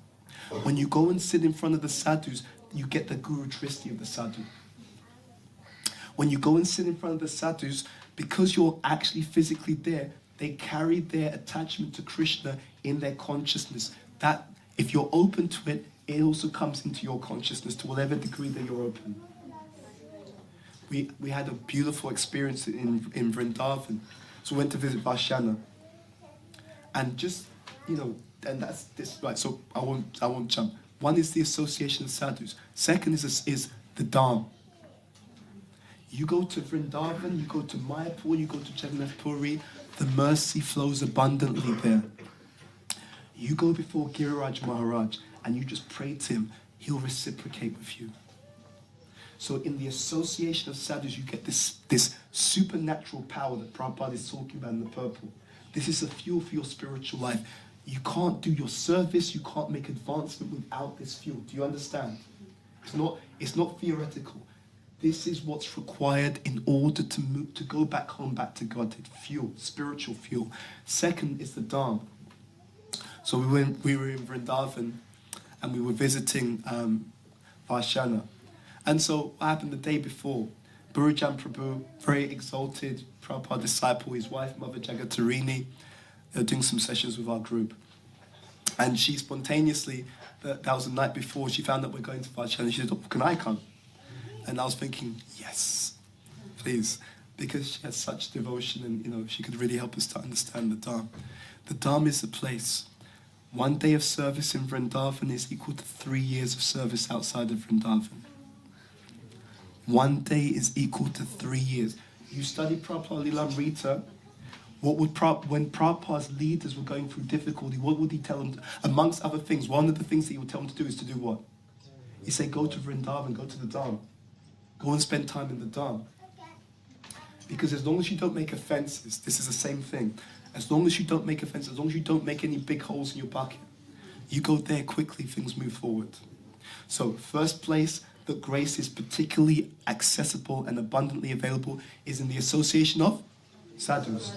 When you go and sit in front of the sadhus, you get the Guru Dristi of the sadhu. When you go and sit in front of the sadhus, because you're actually physically there, they carry their attachment to Krishna in their consciousness. That, if you're open to it, it also comes into your consciousness to whatever degree that you're open. We had a beautiful experience in Vrindavan. So we went to visit Varshyana. And just, and that's this, right, so I won't jump. One is the association of sadhus. Second is the Dham. You go to Vrindavan, you go to Mayapur, you go to Jagannath Puri, the mercy flows abundantly there. You go before Giriraj Maharaj and you just pray to him, he'll reciprocate with you. So in the association of sadhus, you get this supernatural power that Prabhupada is talking about in the purple. This is a fuel for your spiritual life. You can't do your service, you can't make advancement without this fuel. Do you understand? It's not theoretical. This is what's required in order to move, to go back home, back to God. Fuel, spiritual fuel. Second is the Dham. So we were in Vrindavan and we were visiting Varshana. And so what happened the day before? Burujan Prabhu, very exalted Prabhupada disciple, his wife, Mother Jagatarini, they were doing some sessions with our group. And she spontaneously, that was the night before, she found that we're going to Varshana and she said, oh, can I come? And I was thinking, yes, please, because she has such devotion and she could really help us to understand the Dham. The Dham is the place. 1 day of service in Vrindavan is equal to 3 years of service outside of Vrindavan. 1 day is equal to 3 years. You study Prabhupada, Lila and Rita, when Prabhupada's leaders were going through difficulty, what would he tell them? Amongst other things, one of the things that he would tell them to do is to do what? He said, go to Vrindavan, go to the Dham. Go and spend time in the Dham. Because as long as you don't make offenses, this is the same thing. As long as you don't make offenses, as long as you don't make any big holes in your bucket, you go there quickly, things move forward. So first place that grace is particularly accessible and abundantly available is in the association of sadhus.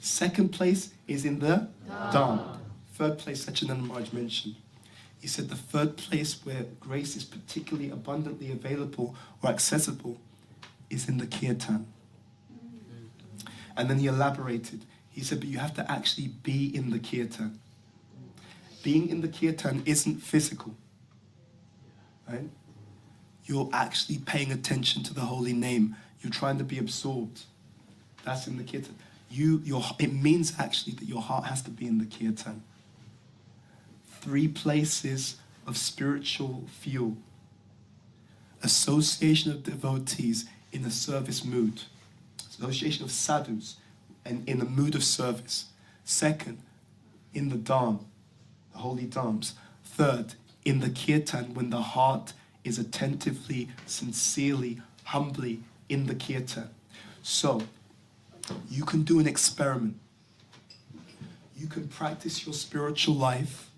Second place is in the Dham. Third place, Satchidananda Maharaj mentioned. He said the third place where grace is particularly abundantly available or accessible is in the kirtan. And then he elaborated. He said, but you have to actually be in the kirtan. Being in the kirtan isn't physical, right? You're actually paying attention to the holy name. You're trying to be absorbed. That's in the kirtan. It means actually that your heart has to be in the kirtan. 3 places of spiritual fuel. Association of devotees in a service mood. Association of sadhus and in a mood of service. Second, in the Dham, the holy Dhams. Third, in the kirtan, when the heart is attentively, sincerely, humbly in the kirtan. So, you can do an experiment. You can practice your spiritual life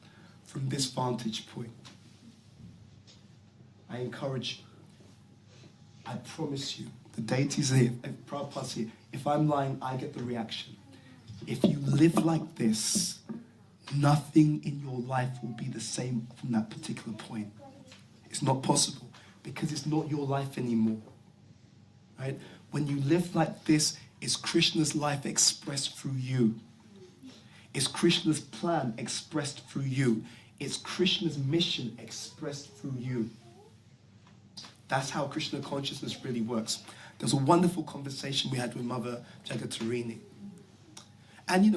from this vantage point. I encourage you. I promise you, the deities are here, if Prabhupada's here, if I'm lying, I get the reaction. If you live like this, nothing in your life will be the same from that particular point. It's not possible, because it's not your life anymore. Right? When you live like this, it's Krishna's life expressed through you. It's Krishna's plan expressed through you. It's Krishna's mission expressed through you. That's how Krishna consciousness really works. There was a wonderful conversation we had with Mother Jagatarini. And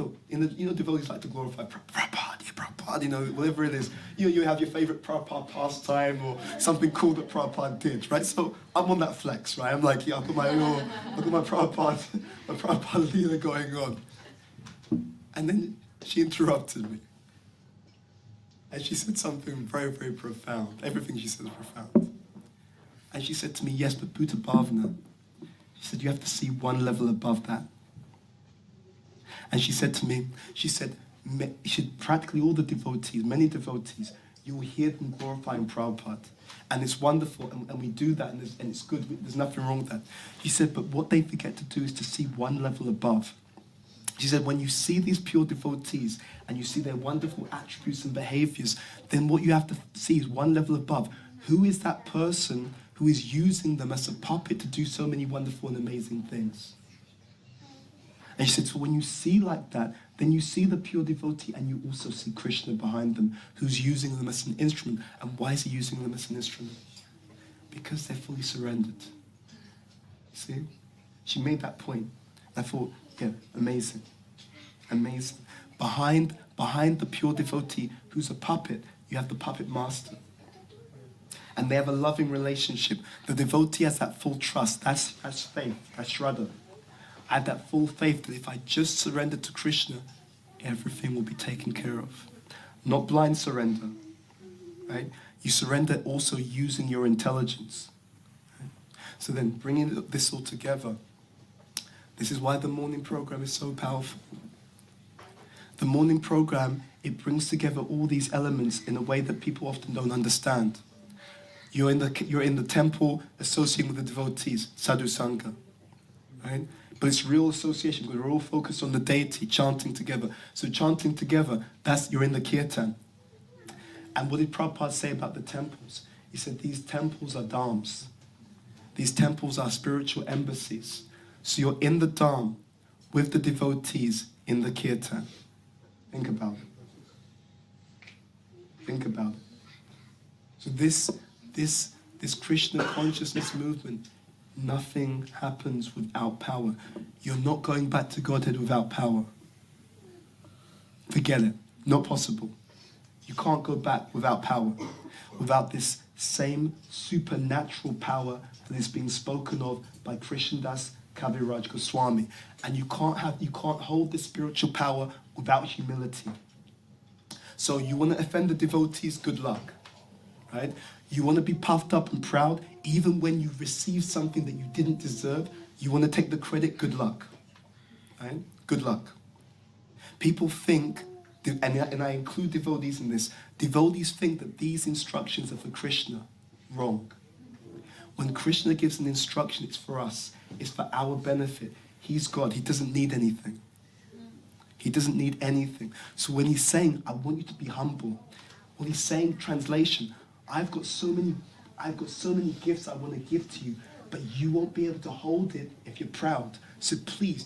devotees like to glorify Prabhupada, whatever it is. You have your favorite Prabhupada pastime or something cool that Prabhupada did, right? So I'm on that flex, right? I'm like, I've got my Prabhupada Lila going on. And then she interrupted me. And she said something very, very profound. Everything she said is profound. And she said to me, yes, but Bhuta Bhavana. She said, you have to see one level above that. And she said to me, practically all the devotees, many devotees, you will hear them glorifying Prabhupada. And it's wonderful, and we do that, and it's good, there's nothing wrong with that. She said, but what they forget to do is to see one level above. She said, when you see these pure devotees, and you see their wonderful attributes and behaviors, then what you have to see is one level above. Who is that person who is using them as a puppet to do so many wonderful and amazing things? And she said, so when you see like that, then you see the pure devotee and you also see Krishna behind them, who's using them as an instrument. And why is he using them as an instrument? Because they're fully surrendered. See? She made that point. I thought, yeah, amazing. Amazing. Behind the pure devotee who's a puppet, you have the puppet master. and they have a loving relationship. The devotee has that full trust. That's faith. That's Shraddha. I have that full faith that if I just surrender to Krishna, everything will be taken care of. Not blind surrender, right? You surrender also using your intelligence. Right? So then bringing this all together, this is why the morning program is so powerful. The morning program, it brings together all these elements in a way that people often don't understand. You're in the temple associating with the devotees, sadhu sangha, right? But it's real association because we're all focused on the deity, chanting together. So chanting together, you're in the kirtan. And what did Prabhupada say about the temples? He said these temples are dhams. These temples are spiritual embassies. So you're in the dham with the devotees in the kirtan. Think about it. Think about it. So this Krishna consciousness movement, nothing happens without power. You're not going back to Godhead without power. Forget it. Not possible. You can't go back without power. Without this same supernatural power that is being spoken of by Krishnadas Kaviraj Goswami. And you can't hold this spiritual power without humility. So you want to offend the devotees, good luck. Right? You want to be puffed up and proud, even when you receive something that you didn't deserve, you want to take the credit, good luck. Right? Good luck. People think, and I include devotees in this, devotees think that these instructions are for Krishna. Wrong. When Krishna gives an instruction, it's for us. It's for our benefit. He's God. He doesn't need anything. He doesn't need anything. So when he's saying, I want you to be humble, when he's saying, translation, I've got so many gifts I want to give to you, but you won't be able to hold it if you're proud. So please,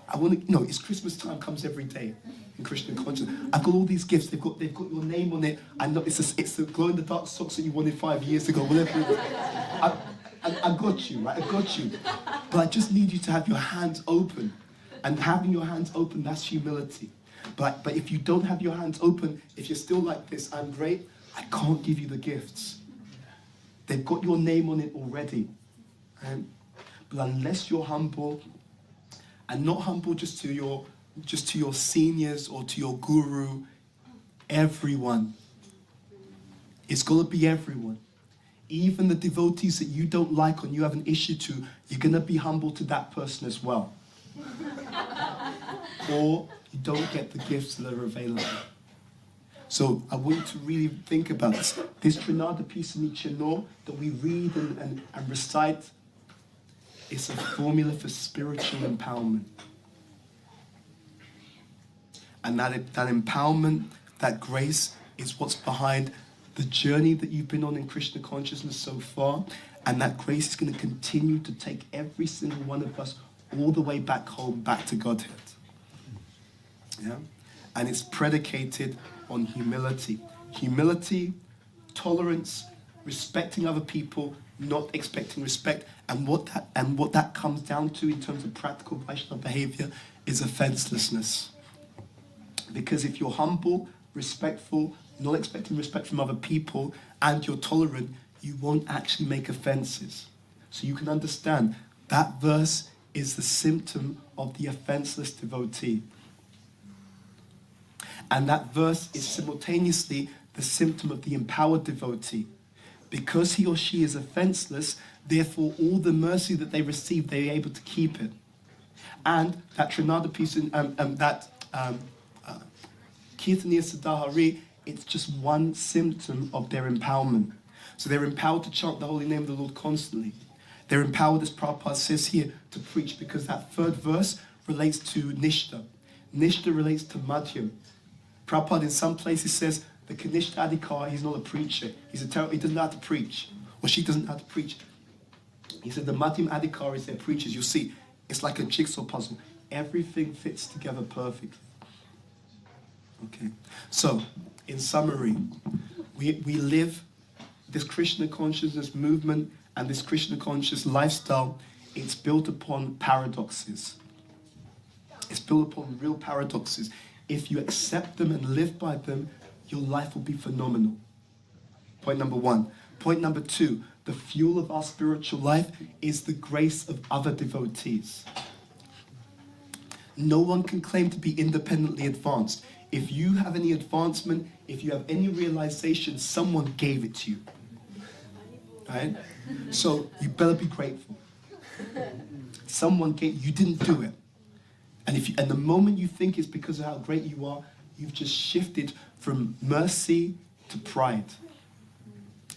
I want to, it's Christmas time, comes every day in Krishna consciousness. I've got all these gifts, they've got your name on it. I know it's the glow-in-the-dark socks that you wanted 5 years ago, whatever it was. I got you, right? I got you. But I just need you to have your hands open. And having your hands open, that's humility. But if you don't have your hands open, if you're still like this, I'm great, I can't give you the gifts. They've got your name on it already. Right? But unless you're humble, and not humble just to your seniors or to your guru, everyone. It's got to be everyone. Even the devotees that you don't like or you have an issue to, you're going to be humble to that person as well. Or you don't get the gifts that are available. So I want you to really think about this. This Trinada Pisanichano that we read and recite is a formula for spiritual empowerment. And that empowerment, that grace, is what's behind the journey that you've been on in Krishna consciousness so far. And that grace is going to continue to take every single one of us all the way back home, back to Godhead. Yeah? And it's predicated on humility. Humility, tolerance, respecting other people, not expecting respect. And what that comes down to in terms of practical Vaishnava behavior is offenselessness. Because if you're humble, respectful, not expecting respect from other people, and you're tolerant, you won't actually make offenses. So you can understand that verse is the symptom of the offenseless devotee. And that verse is simultaneously the symptom of the empowered devotee. Because he or she is offenseless, therefore all the mercy that they receive, they're able to keep it. And that Trinada piece, Kirtaniya Sadahari, it's just one symptom of their empowerment. So they're empowered to chant the holy name of the Lord constantly. They're empowered, as Prabhupada says here, to preach, because that third verse relates to Nishta. Nishta relates to Madhyam. Prabhupada in some places says the Kanishta Adhikar, he's not a preacher. He doesn't know how to preach. Or she doesn't know how to preach. He said the Madhyam Adhikar is their preachers. You'll see, it's like a jigsaw puzzle. Everything fits together perfectly. Okay, so in summary, we live this Krishna consciousness movement and this Krishna conscious lifestyle. It's built upon paradoxes. It's built upon real paradoxes. If you accept them and live by them, your life will be phenomenal. Point number one. Point number 2, the fuel of our spiritual life is the grace of other devotees. No one can claim to be independently advanced. If you have any advancement, if you have any realization, someone gave it to you. Right? So you better be grateful. Someone gave, you didn't do it. And the moment you think it's because of how great you are, you've just shifted from mercy to pride.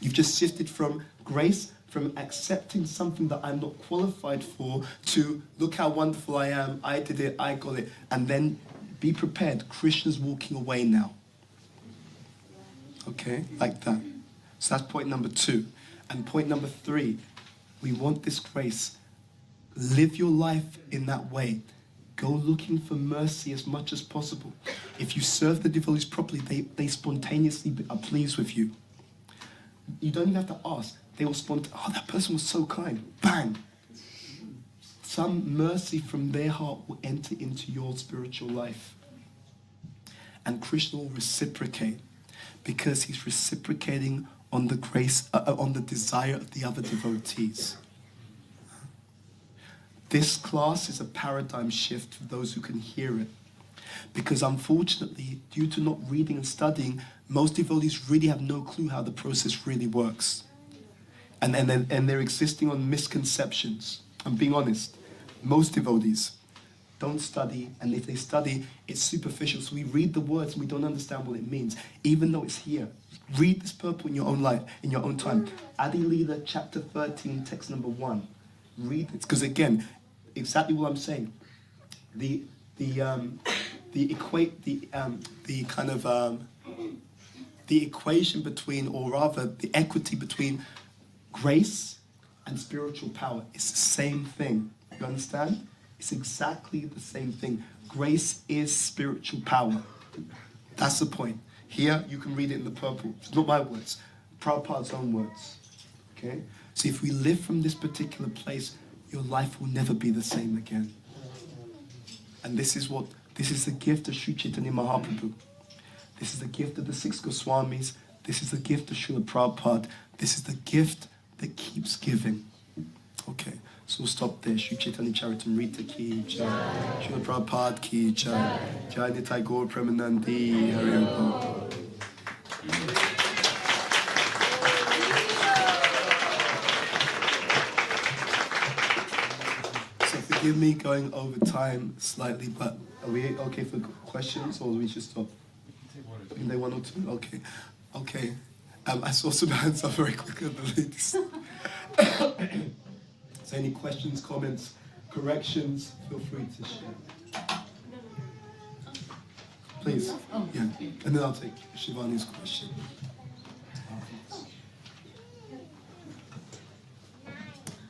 You've just shifted from grace, from accepting something that I'm not qualified for, to look how wonderful I am, I did it, I got it. And then be prepared, Krishna's walking away now. Okay, like that. So that's point number 2. And point number 3, we want this grace. Live your life in that way. Go looking for mercy as much as possible. If you serve the devotees properly, they spontaneously are pleased with you. You don't even have to ask. They will oh, that person was so kind. Bang! Some mercy from their heart will enter into your spiritual life. And Krishna will reciprocate, because he's reciprocating on the grace, on the desire of the other devotees. This class is a paradigm shift for those who can hear it. Because unfortunately, due to not reading and studying, most devotees really have no clue how the process really works. And they're existing on misconceptions. I'm being honest. Most devotees don't study, and if they study, it's superficial. So we read the words and we don't understand what it means, even though it's here. Read this purport in your own life, in your own time. Adi Lila, chapter 13, text number 1. Read it, because again, exactly what I'm saying. The equation between, or rather, the equity between grace and spiritual power is the same thing. You understand? It's exactly the same thing. Grace is spiritual power. That's the point. Here, you can read it in the purple. It's not my words. Prabhupada's own words. Okay? So if we live from this particular place, your life will never be the same again. And this is the gift of Sri Chaitanya Mahaprabhu. This is the gift of the 6 Goswamis. This is the gift of Srila Prabhupada. This is the gift that keeps giving. Okay, so we'll stop there. Sri Chaitanya Charitamrita ki jai. Srila Prabhupada ki jai. Jai Nitai Gaur Premanandi. Hari Bol. So forgive me going over time slightly, but are we okay for questions, or we should stop? Can they 1 or 2? Okay. Okay. I saw some hands up very quick at the ladies. So any questions, comments, corrections, feel free to share. Please. Yeah. And then I'll take Shivani's question.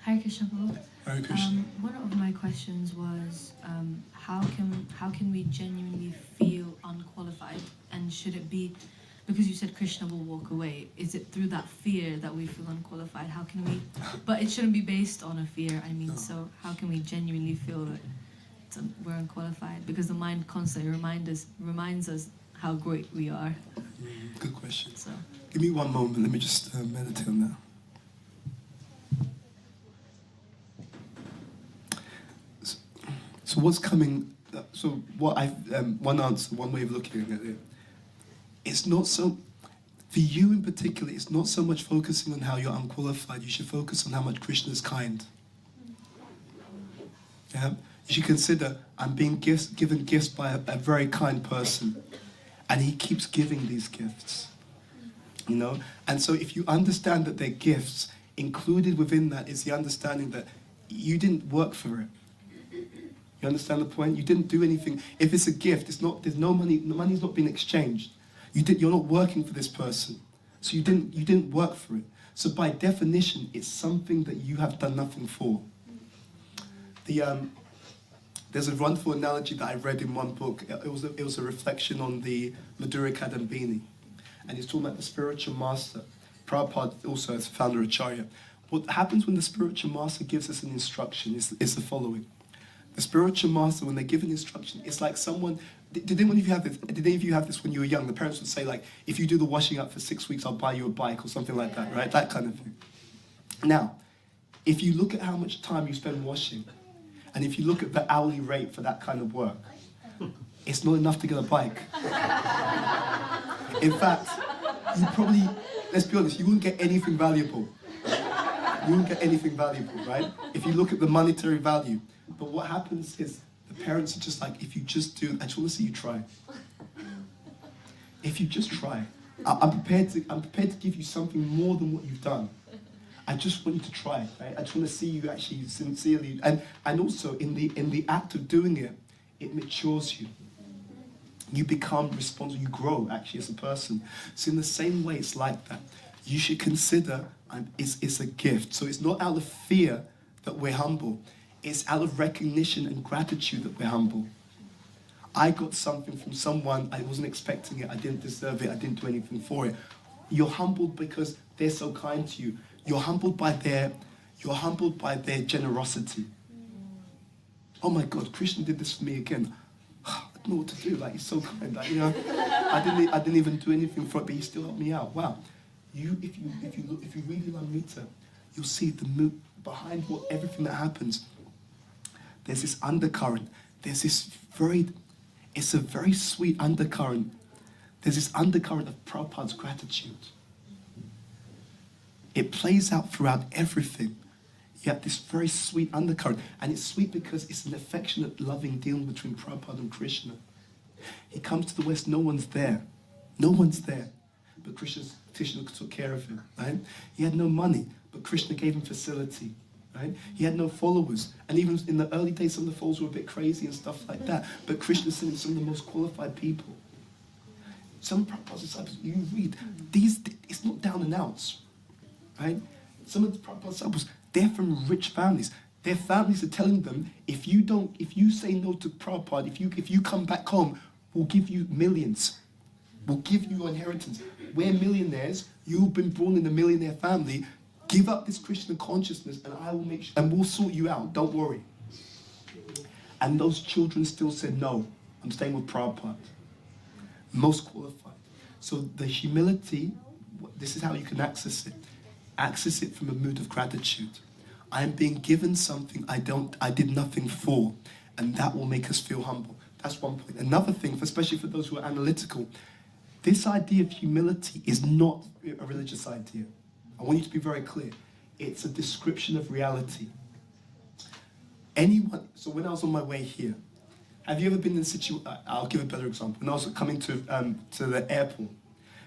Hare Krishna. Hare Krishna. One of my questions was, how can we genuinely feel unqualified, and should it be, because you said Krishna will walk away, is it through that fear that we feel unqualified? How can we, but it shouldn't be based on a fear, I mean, no. So how can we genuinely feel that we're unqualified? Because the mind constantly reminds us how great we are. Good question. So give me 1 moment, let me just meditate on that. So what's coming, so what one answer, one way of looking at it, it's not so, for you in particular, it's not so much focusing on how you're unqualified, you should focus on how much Krishna is kind. Yeah? You should consider, I'm being given gifts by a very kind person, and he keeps giving these gifts. You know? And so if you understand that they're gifts, included within that is the understanding that you didn't work for it. You understand the point? You didn't do anything. If it's a gift, there's no money, the money's not being exchanged. You're not working for this person. So you didn't work for it. So by definition, it's something that you have done nothing for. There's a wonderful analogy that I read in one book. It was a reflection on the Madhura Kadambini. And he's talking about the spiritual master. Prabhupada also as founder of Acharya. What happens when the spiritual master gives us an instruction is the following. The spiritual master, when they give an instruction, it's like someone Did any of you have this? Did any of you have this when you were young? The parents would say, like, if you do the washing up for 6 weeks, I'll buy you a bike or something like that, right? That kind of thing. Now, if you look at how much time you spend washing, and if you look at the hourly rate for that kind of work, it's not enough to get a bike. In fact, you probably, let's be honest, you wouldn't get anything valuable. You wouldn't get anything valuable, right? If you look at the monetary value. But what happens is, the parents are just like, if you just do, I just want to see you try. If you just try, I'm prepared to give you something more than what you've done. I just want you to try, right? I just want to see you actually sincerely, and also in the act of doing it, it matures you. You become responsible. You grow actually as a person. So in the same way, it's like that. You should consider it's a gift. So it's not out of fear that we're humble. It's out of recognition and gratitude that we're humble. I got something from someone, I wasn't expecting it, I didn't deserve it, I didn't do anything for it. You're humbled because they're so kind to you. You're humbled by their generosity. Oh my God, Krishna did this for me again. I don't know what to do, like, he's so kind. Like, I didn't even do anything for it, but he still helped me out. Wow. If you really love Rita, you'll see the mood behind everything that happens. There's this undercurrent. It's a very sweet undercurrent. There's this undercurrent of Prabhupada's gratitude. It plays out throughout everything. You have this very sweet undercurrent. And it's sweet because it's an affectionate, loving dealing between Prabhupada and Krishna. He comes to the West, no one's there. No one's there. But Krishna took care of him, right? He had no money, but Krishna gave him facility. Right? He had no followers. And even in the early days, some of the followers were a bit crazy and stuff like that. But Krishna sent him some of the most qualified people. Some Prabhupada's disciples, you read, it's not down and outs. Right? Some of the Prabhupada's disciples, they're from rich families. Their families are telling them, if you say no to Prabhupada, if you come back home, we'll give you millions. We'll give you your inheritance. We're millionaires. You've been born in a millionaire family. Give up this Krishna consciousness and I will make sure, and we'll sort you out, don't worry. And those children still said, no, I'm staying with Prabhupada. Most qualified. So the humility, this is how you can access it. Access it from a mood of gratitude. I am being given something I did nothing for, and that will make us feel humble. That's one point. Another thing, especially for those who are analytical, this idea of humility is not a religious idea. I want you to be very clear. It's a description of reality. So when I was on my way here, have you ever been in a situation, I'll give a better example. When I was coming to the airport,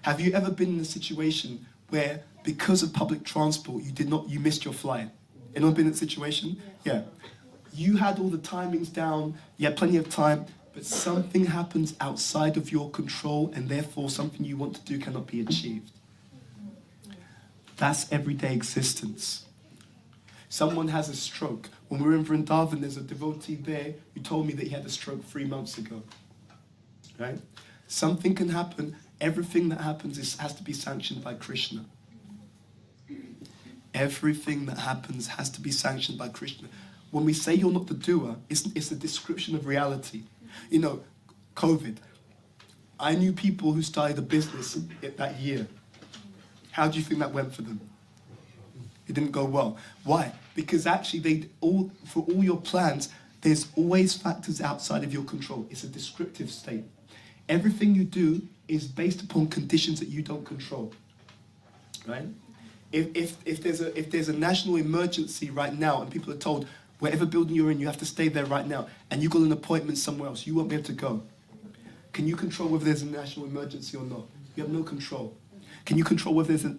have you ever been in a situation where because of public transport, you missed your flight? Anyone been in that situation? Yeah. You had all the timings down, you had plenty of time, but something happens outside of your control and therefore something you want to do cannot be achieved. That's everyday existence. Someone has a stroke. When we were in Vrindavan, there's a devotee there who told me that he had a stroke 3 months ago. Right? Something can happen. Everything that happens has to be sanctioned by Krishna. Everything that happens has to be sanctioned by Krishna. When we say you're not the doer, it's a description of reality. You know, COVID. I knew people who started a business that year. How do you think that went for them? It didn't go well. Why? Because actually, for all your plans, there's always factors outside of your control. It's a descriptive state. Everything you do is based upon conditions that you don't control. Right? If there's a national emergency right now and people are told, whatever building you're in, you have to stay there right now, and you got an appointment somewhere else, you won't be able to go. Can you control whether there's a national emergency or not? You have no control. Can you control whether there's an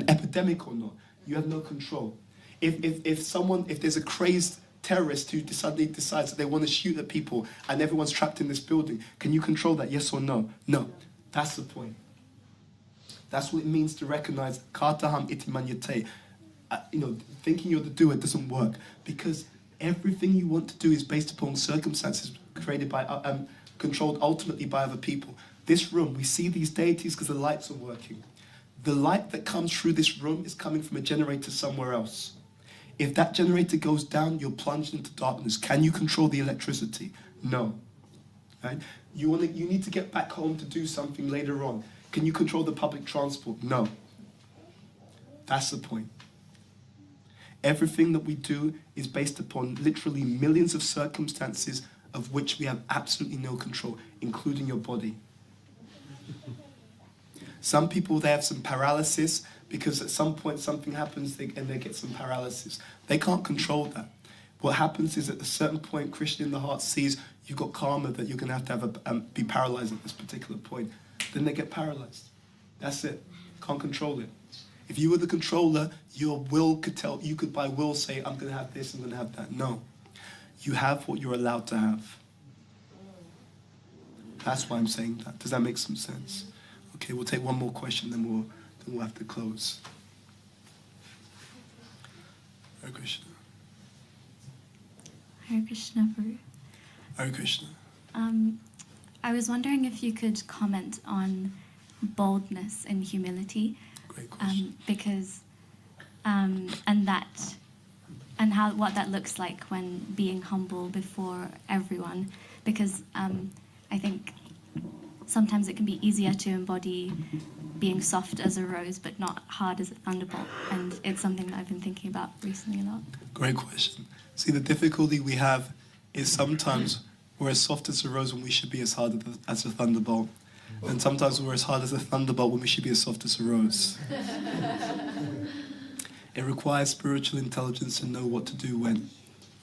epidemic or not? You have no control. If there's a crazed terrorist who suddenly decides that they want to shoot at people and everyone's trapped in this building, can you control that, yes or no? No. That's the point. That's what it means to recognize kartaham iti manyate. Thinking you're the doer doesn't work because everything you want to do is based upon circumstances created by, controlled ultimately by other people. This room, we see these deities because the lights are working. The light that comes through this room is coming from a generator somewhere else. If that generator goes down, you're plunged into darkness. Can you control the electricity? No. right? You need to get back home to do something later on. Can you control the public transport? No. That's the point. Everything that we do is based upon literally millions of circumstances of which we have absolutely no control, including your body. Some people, they have some paralysis because at some point something happens and they get some paralysis. They can't control that. What happens is at a certain point, Krishna in the heart sees you've got karma that you're going to have be paralyzed at this particular point. Then they get paralyzed. That's it. Can't control it. If you were the controller, your will could tell, you could by will say, I'm going to have this, I'm going to have that. No. You have what you're allowed to have. That's why I'm saying that. Does that make some sense? Okay, we'll take one more question, then we'll have to close. Hare Krishna. Hare Krishna, Guru. Hare Krishna. I was wondering if you could comment on boldness and humility. Great question. Because what that looks like when being humble before everyone, because I think sometimes it can be easier to embody being soft as a rose but not hard as a thunderbolt, and it's something that I've been thinking about recently a lot. Great question. See, the difficulty we have is sometimes we're as soft as a rose when we should be as hard as a thunderbolt. And sometimes we're as hard as a thunderbolt when we should be as soft as a rose. It requires spiritual intelligence to know what to do when.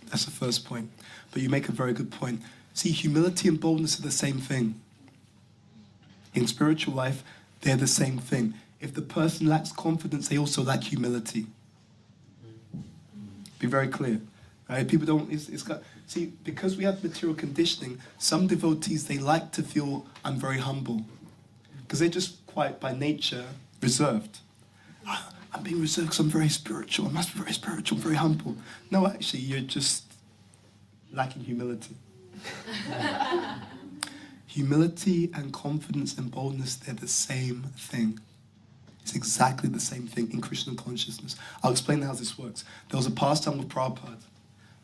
That's the first point. But you make a very good point. See, humility and boldness are the same thing. In spiritual life, they're the same thing. If the person lacks confidence, they also lack humility. Be very clear. Right? People don't, see, because we have material conditioning, some devotees, they like to feel, I'm very humble. Because they're just quite, by nature, reserved. I'm being reserved because I'm very spiritual. I must be very spiritual, I'm very humble. No, actually, you're just lacking humility. Humility and confidence and boldness, they're the same thing. It's exactly the same thing in Krishna consciousness. I'll explain how this works. There was a pastime with Prabhupada.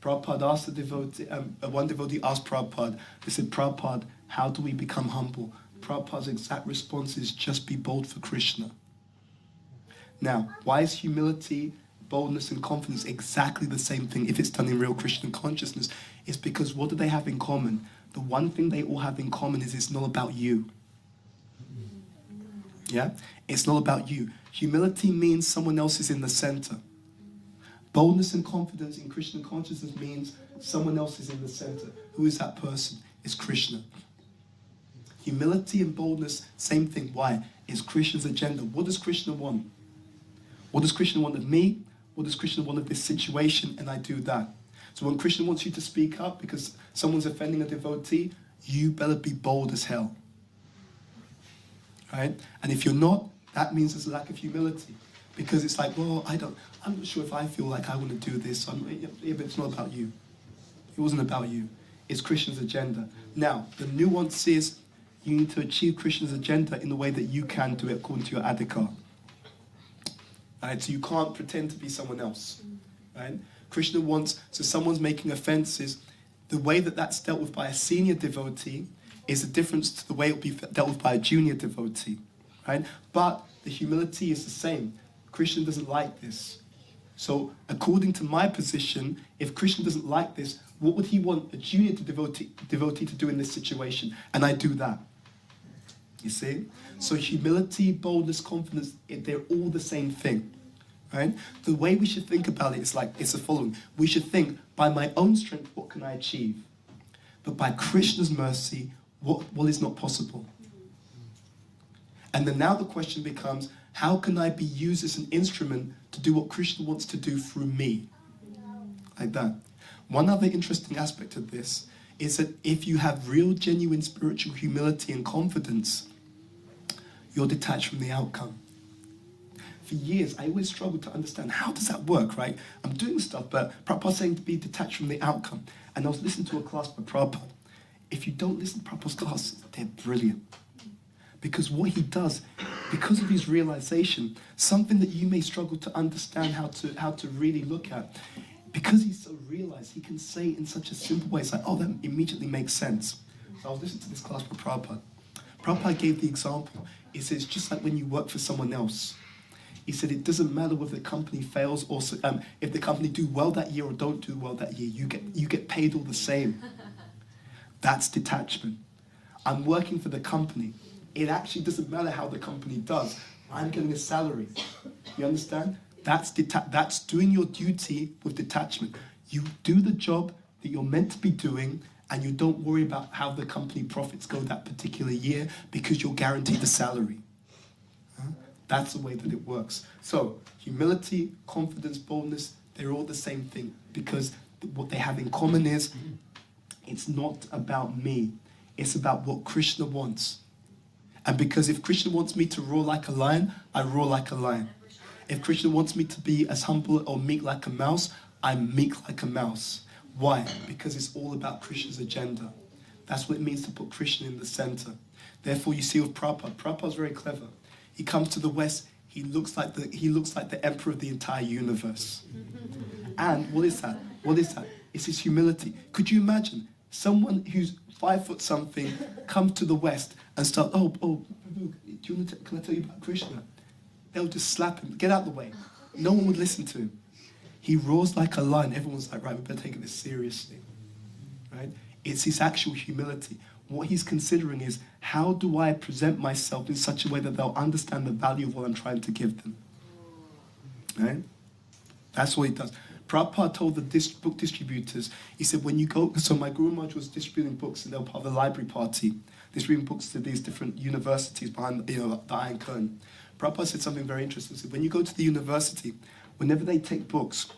Prabhupada asked the devotee, one devotee asked Prabhupada, they said, Prabhupada, how do we become humble? Prabhupada's exact response is, just be bold for Krishna. Now, why is humility, boldness and confidence exactly the same thing if it's done in real Krishna consciousness? It's because what do they have in common? The one thing they all have in common is it's not about you. Yeah? It's not about you. Humility means someone else is in the center. Boldness and confidence in Krishna consciousness means someone else is in the center. Who is that person? It's Krishna. Humility and boldness, same thing. Why? It's Krishna's agenda. What does Krishna want? What does Krishna want of me? What does Krishna want of this situation? And I do that. So when Krishna wants you to speak up because someone's offending a devotee, you better be bold as hell. Right? And if you're not, that means there's a lack of humility. Because it's like, well, I'm not sure if I feel like I want to do this. But it's not about you. It wasn't about you. It's Krishna's agenda. Now, the nuance is you need to achieve Krishna's agenda in the way that you can do it according to your adhikar. Right? So you can't pretend to be someone else. Right? Krishna wants, so someone's making offenses, the way that that's dealt with by a senior devotee is a difference to the way it will be dealt with by a junior devotee. Right? But the humility is the same. Krishna doesn't like this. So according to my position, if Krishna doesn't like this, what would he want a junior devotee to do in this situation? And I do that. You see? So humility, boldness, confidence, they're all the same thing. Right? The way we should think about it is like, it's the following. We should think, by my own strength, what can I achieve? But by Krishna's mercy, what is not possible? And then now the question becomes, how can I be used as an instrument to do what Krishna wants to do through me? Like that. One other interesting aspect of this is that if you have real, genuine spiritual humility and confidence, you're detached from the outcome. For years, I always struggled to understand, how does that work, right? I'm doing stuff, but Prabhupada's saying to be detached from the outcome. And I was listening to a class by Prabhupada. If you don't listen to Prabhupada's classes, they're brilliant. Because what he does, because of his realization, something that you may struggle to understand how to really look at, because he's so realized, he can say it in such a simple way, it's like, oh, that immediately makes sense. I was listening to this class with Prabhupada. Prabhupada gave the example. He says, just like when you work for someone else, he said it doesn't matter whether the company fails or if the company do well that year or don't do well that year, you get paid all the same. That's detachment. I'm working for the company. It actually doesn't matter how the company does. I'm getting a salary. You understand? That's doing your duty with detachment. You do the job that you're meant to be doing, and you don't worry about how the company profits go that particular year because you're guaranteed a salary. That's the way that it works. So, humility, confidence, boldness, they're all the same thing, because what they have in common is it's not about me. It's about what Krishna wants. And because if Krishna wants me to roar like a lion, I roar like a lion. If Krishna wants me to be as humble or meek like a mouse, I'm meek like a mouse. Why? Because it's all about Krishna's agenda. That's what it means to put Krishna in the center. Therefore, you see with Prabhupada, Prabhupada's very clever. He comes to the West, he looks like the emperor of the entire universe. And what is that? What is that? It's his humility. Could you imagine someone who's 5 foot something come to the West and start, do you want to can I tell you about Krishna? They'll just slap him, get out the way. No one would listen to him. He roars like a lion. Everyone's like, right, we better take this seriously. Right? It's his actual humility. What he's considering is, how do I present myself in such a way that they'll understand the value of what I'm trying to give them? Right? That's what he does. Prabhupada told the book distributors, he said, when you go, so my Guru Maharaj was distributing books, and they were part of the library party, distributing books to these different universities behind, the Iron Curtain. Prabhupada said something very interesting. He said, when you go to the university, whenever they take books,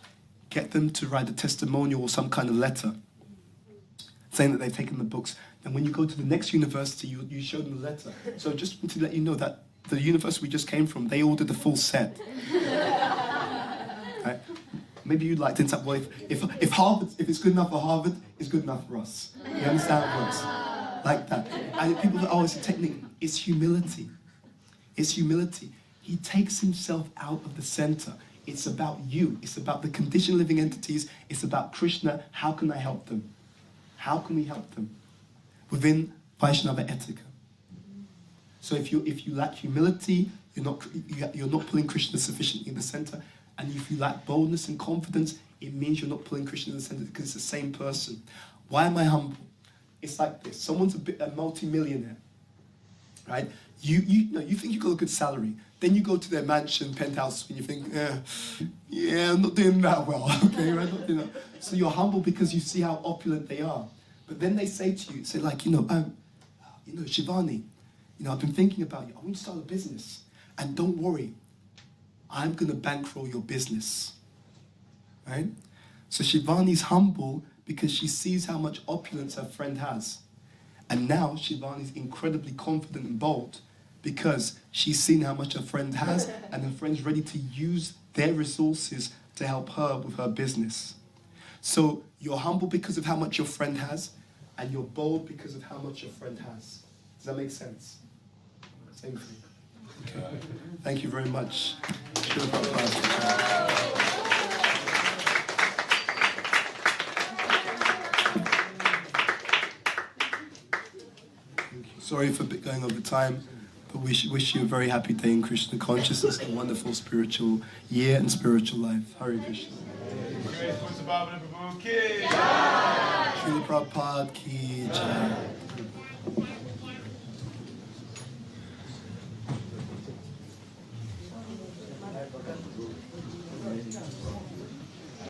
get them to write a testimonial or some kind of letter saying that they've taken the books. And when you go to the next university, you show them the letter. So just to let you know that the university we just came from, they ordered the full set. Right? Maybe you'd like to end up, well, if Harvard, if it's good enough for Harvard, it's good enough for us. You understand how it works? Like that. And people that, it's a technique. It's humility. It's humility. He takes himself out of the center. It's about you. It's about the conditioned living entities. It's about Krishna. How can I help them? How can we help them? Within Vaishnava etika. So if you lack humility, you're not pulling Krishna sufficiently in the center. And if you lack boldness and confidence, it means you're not pulling Krishna in the center, because it's the same person. Why am I humble? It's like this. Someone's a multi-millionaire, right? You think you got a good salary. Then you go to their mansion, penthouse, and you think, yeah, I'm not doing that well, okay, right? Not doing that. So you're humble because you see how opulent they are. But then they say to you, Shivani, I've been thinking about you. I want to start a business. And don't worry, I'm going to bankroll your business, right? So Shivani's humble because she sees how much opulence her friend has. And now Shivani's incredibly confident and bold because she's seen how much her friend has, and her friend's ready to use their resources to help her with her business. So you're humble because of how much your friend has, and you're bold because of how much your friend has. Does that make sense? Same thing. Okay. Thank you very much. Sorry for going over time, but we wish you a very happy day in Krishna consciousness, a wonderful spiritual year and spiritual life. Hare Krishna. Bhuta Bhavana ki Srila Prabhupada ki jai.